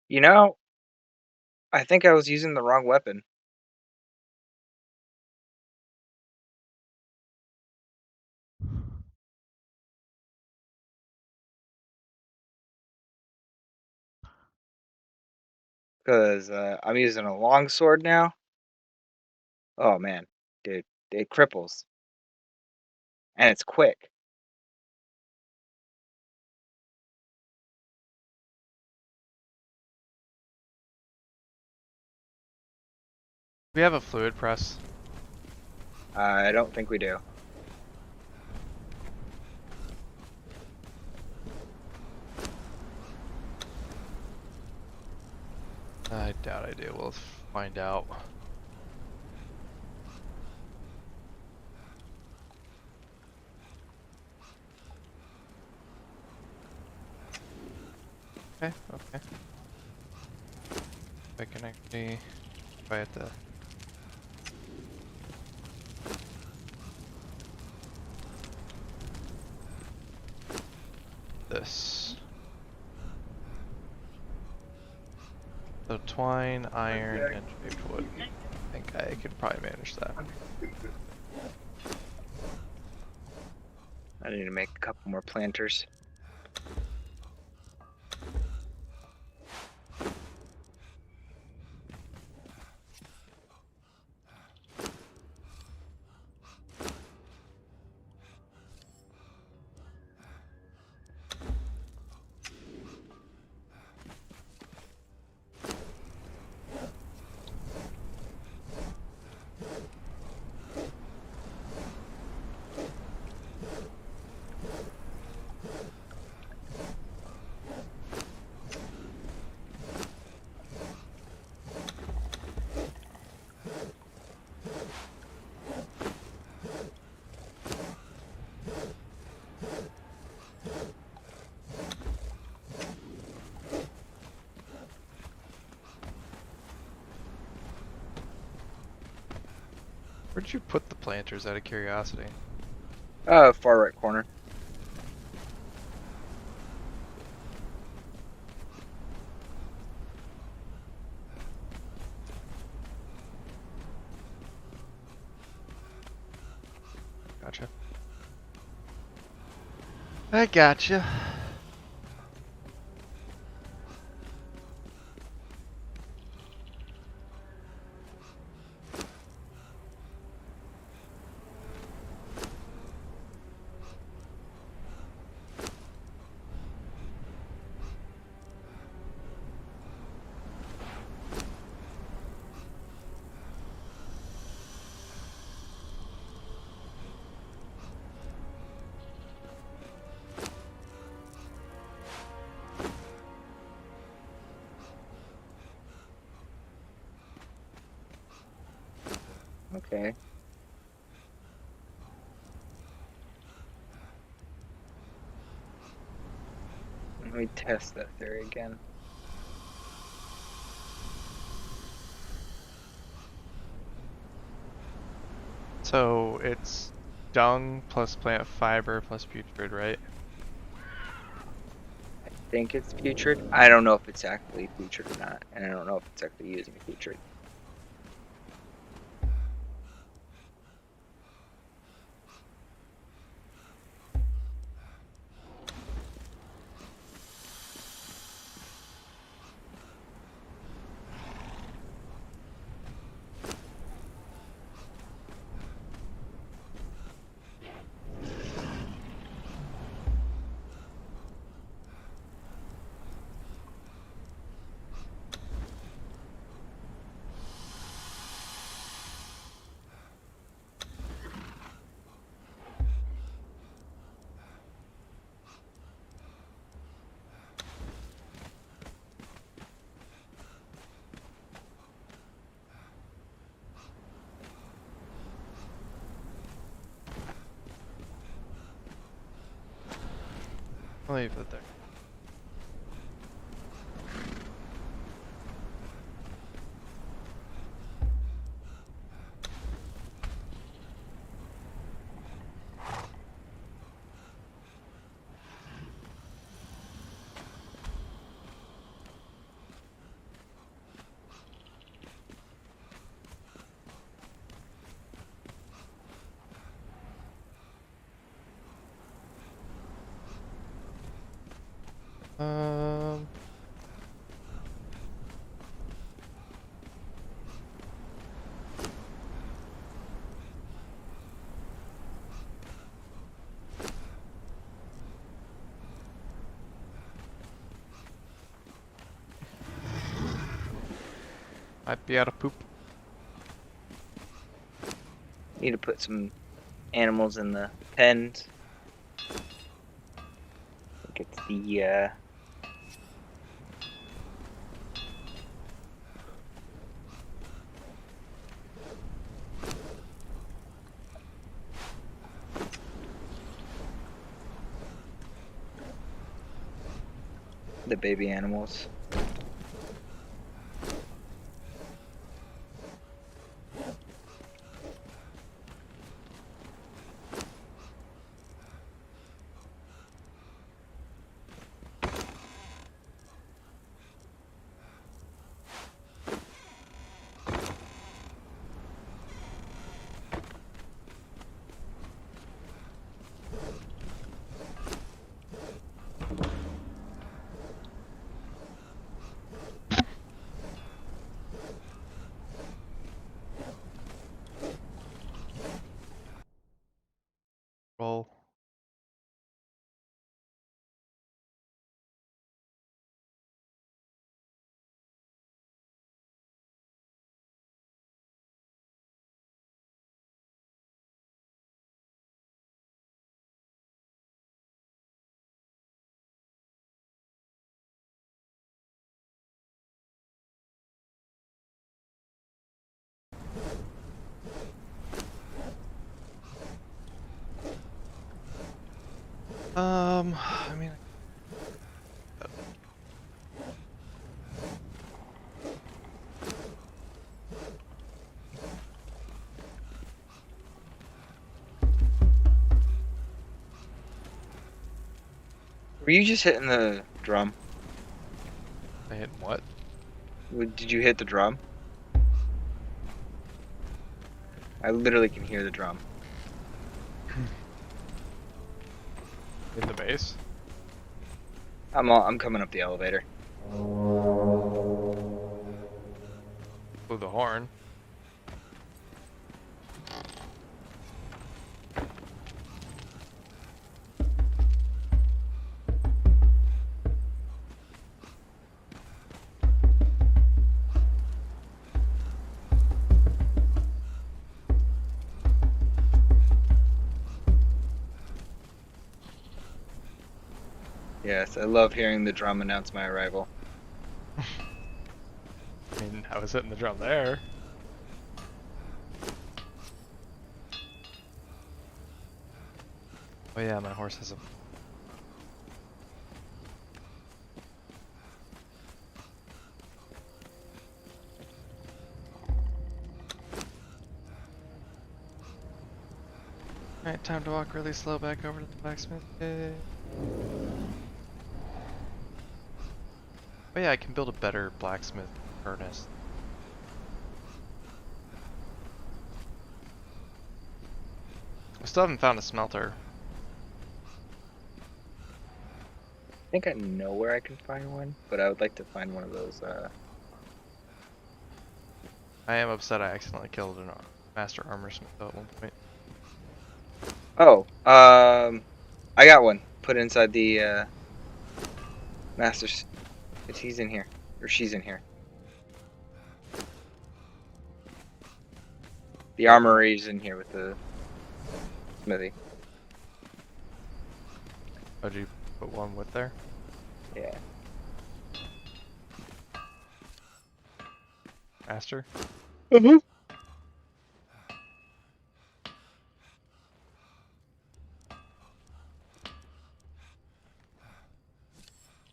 You know, I think I was using the wrong weapon. Because I'm using a long sword now. Oh man, dude, it cripples. And it's quick. We have a fluid press. I don't think we do. I doubt I do. We'll find out. Okay, okay. If I can actually, if I have to. This. So twine, iron, and shaped wood. I think I could probably manage that. I need to make a couple more planters. Where'd you put the planters out of curiosity? Far right corner. Gotcha. I gotcha. Okay. Let me test that theory again. So it's dung plus plant fiber plus putrid, right? I think it's putrid. I don't know if it's actually putrid or not, and I don't know if it's actually using putrid. I'll leave it there. Um. Might be out of poop. Need to put some animals in the pens. I think it's the baby animals. Roll. I mean, Were you just hitting the drum? I hit what? Did you hit the drum? I literally can hear the drum. In the base? I'm coming up the elevator. Blew the horn. Yes, I love hearing the drum announce my arrival. I mean, I was hitting the drum there. Oh yeah, my horse has a... Alright, time to walk really slow back over to the blacksmith. Yay. Oh yeah, I can build a better blacksmith furnace. I still haven't found a smelter. I think I know where I can find one, but I would like to find one of those. I am upset I accidentally killed a master armorsmith at one point. Oh, I got one. Put inside the master's. He's in here, or she's in here. The armory's in here with the smithy. Oh, did you put one with there? Yeah. Master? Mm-hmm.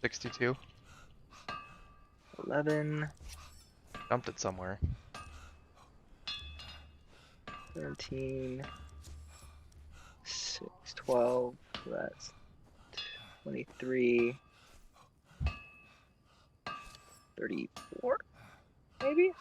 62. 11, Dumped it somewhere. 17, 6, 12. So that's 23, 34, maybe?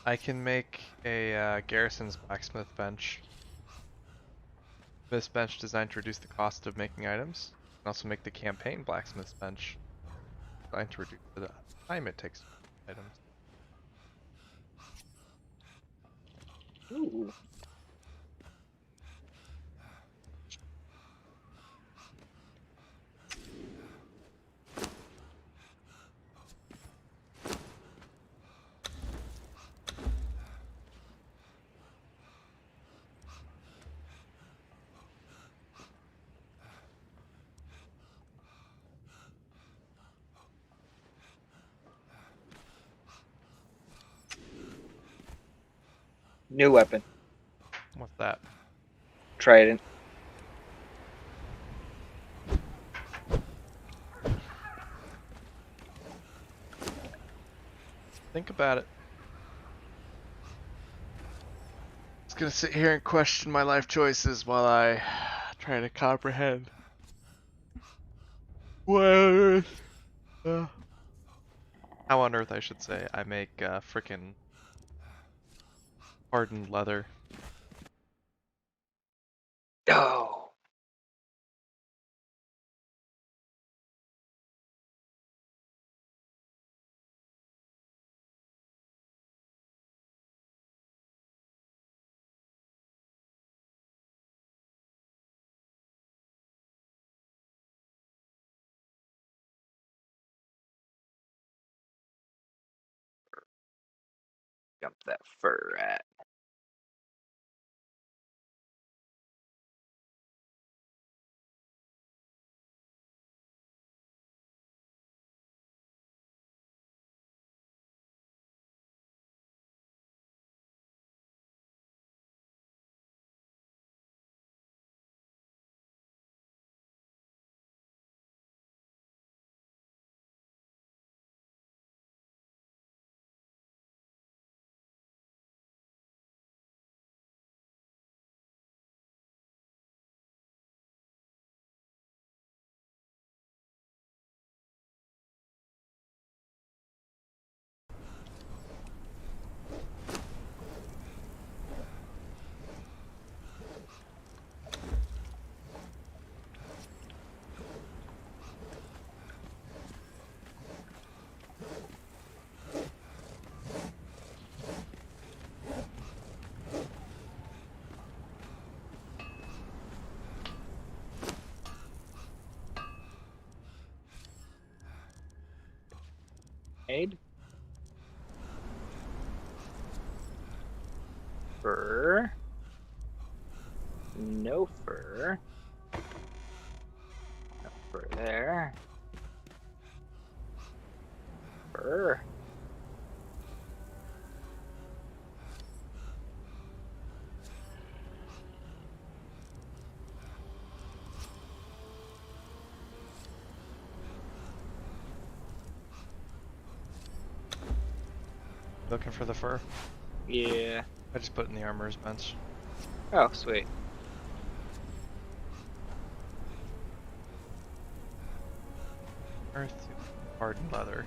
I can make a Garrison's blacksmith bench. This bench designed to reduce the cost of making items. You can also make the campaign blacksmith's bench designed to reduce the time it takes to make items. Ooh. New weapon. What's that? Trident. Think about it. Just gonna sit here and question my life choices while I try to comprehend. What? How on earth, I should say, I make frickin' hardened leather. Oh. Jump that fur rat. Made. Fur. No fur. No fur there. Fur. Looking for the fur? Yeah. I just put it in the armorer's bench. Oh, sweet. Earth, hardened leather.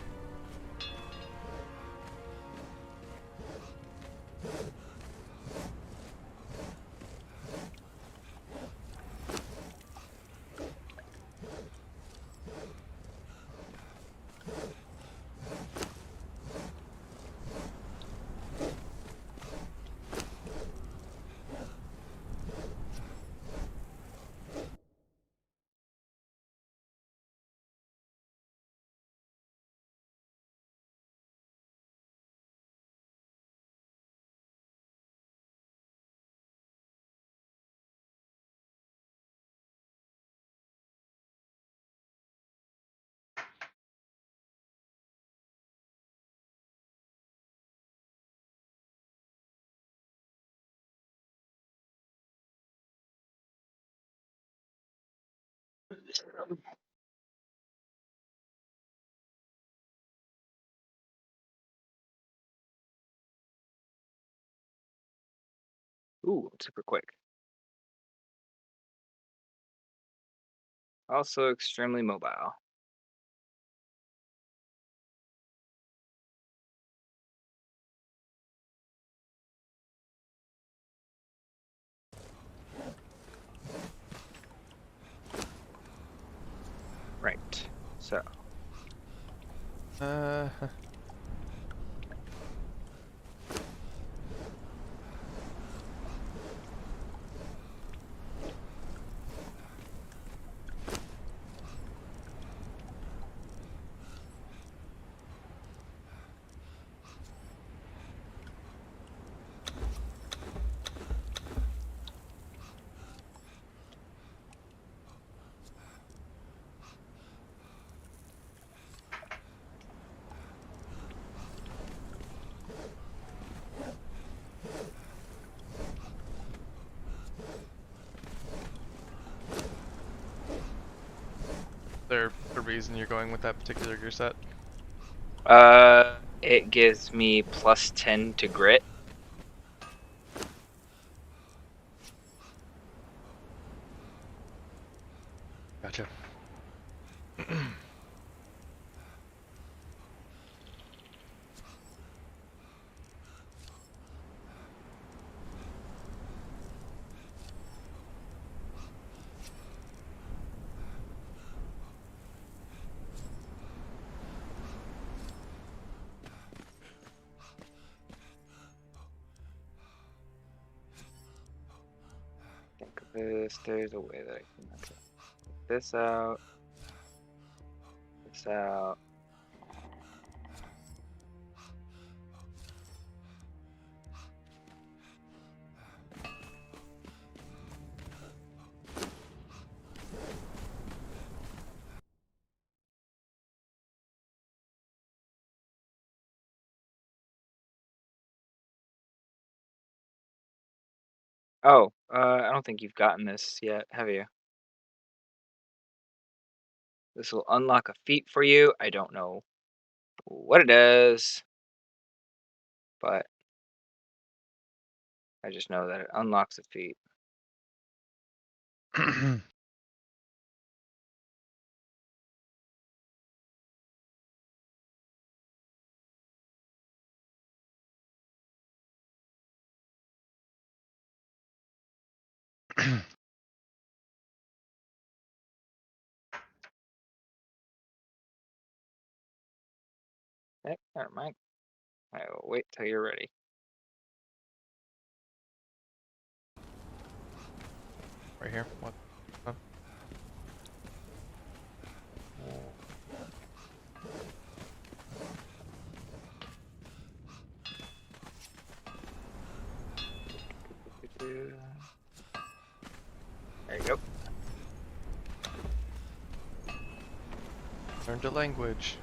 Ooh, super quick. Also extremely mobile. Right. So. There a reason you're going with that particular gear set? It gives me +10 to grit. Gotcha. Think of this. There's a way that I can get this out. This out. Oh, I don't think you've gotten this yet, have you? This will unlock a feat for you. I don't know what it is, but I just know that it unlocks a feat. Okay, never mind. I will wait till you're ready. Right here. What? Oh. There you go. Learned a language.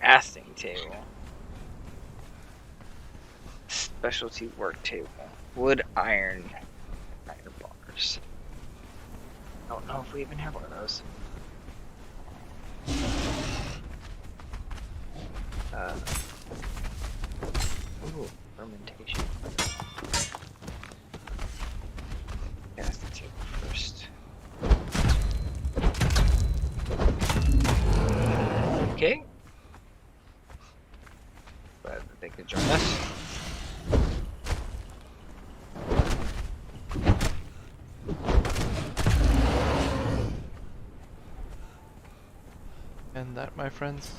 Casting table. Specialty work table. Wood, iron bars. don't know if we even have one of those. Ooh, fermentation. Gas the table first. Okay. Glad that they could join us. And that, my friends,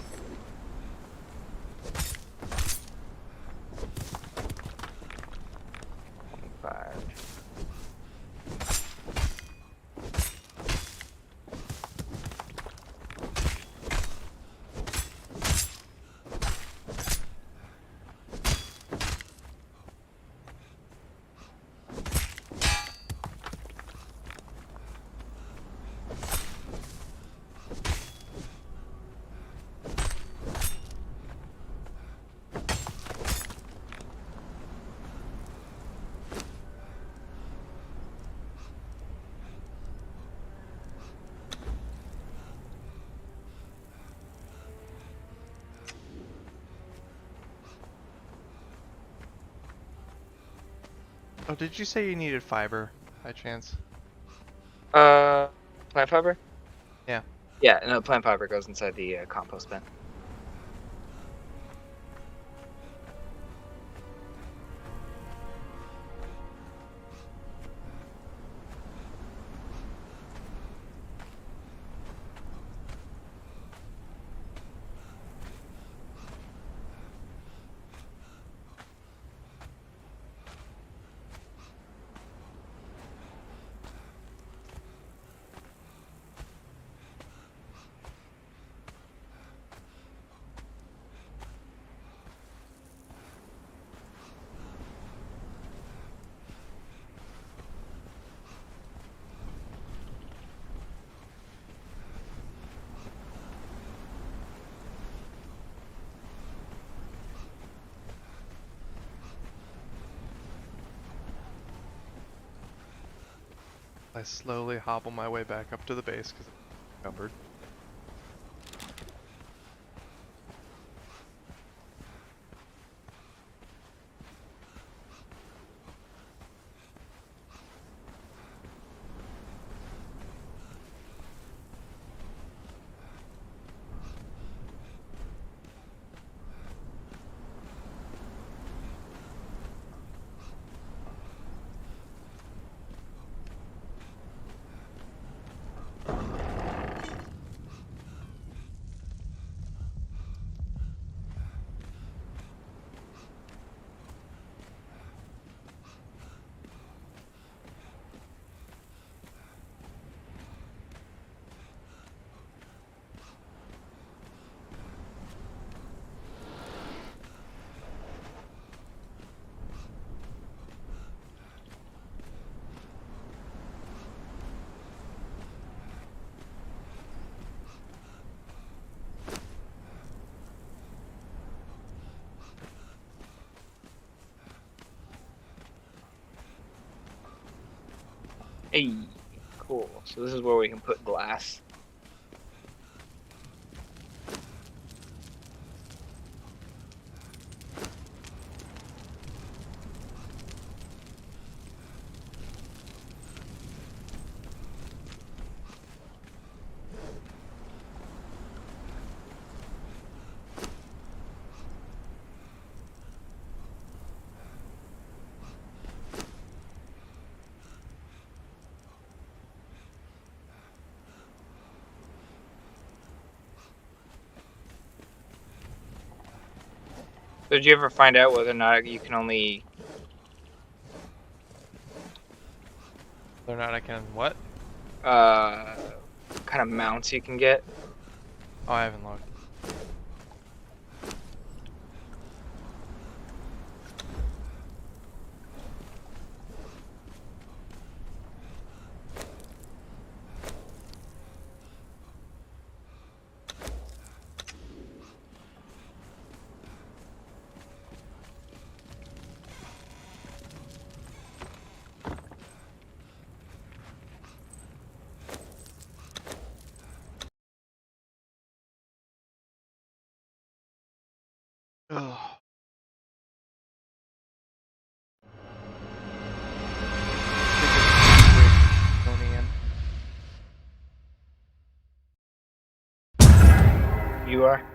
oh, did you say you needed fiber by chance? Plant fiber? Yeah. Yeah, no, plant fiber goes inside the compost bin. I slowly hobble my way back up to the base because I'm encumbered. Hey, cool. So this is where we can put glass. So did you ever find out whether or not you can only... Whether or not I can what? kind of mounts you can get? Oh, I haven't looked. you are?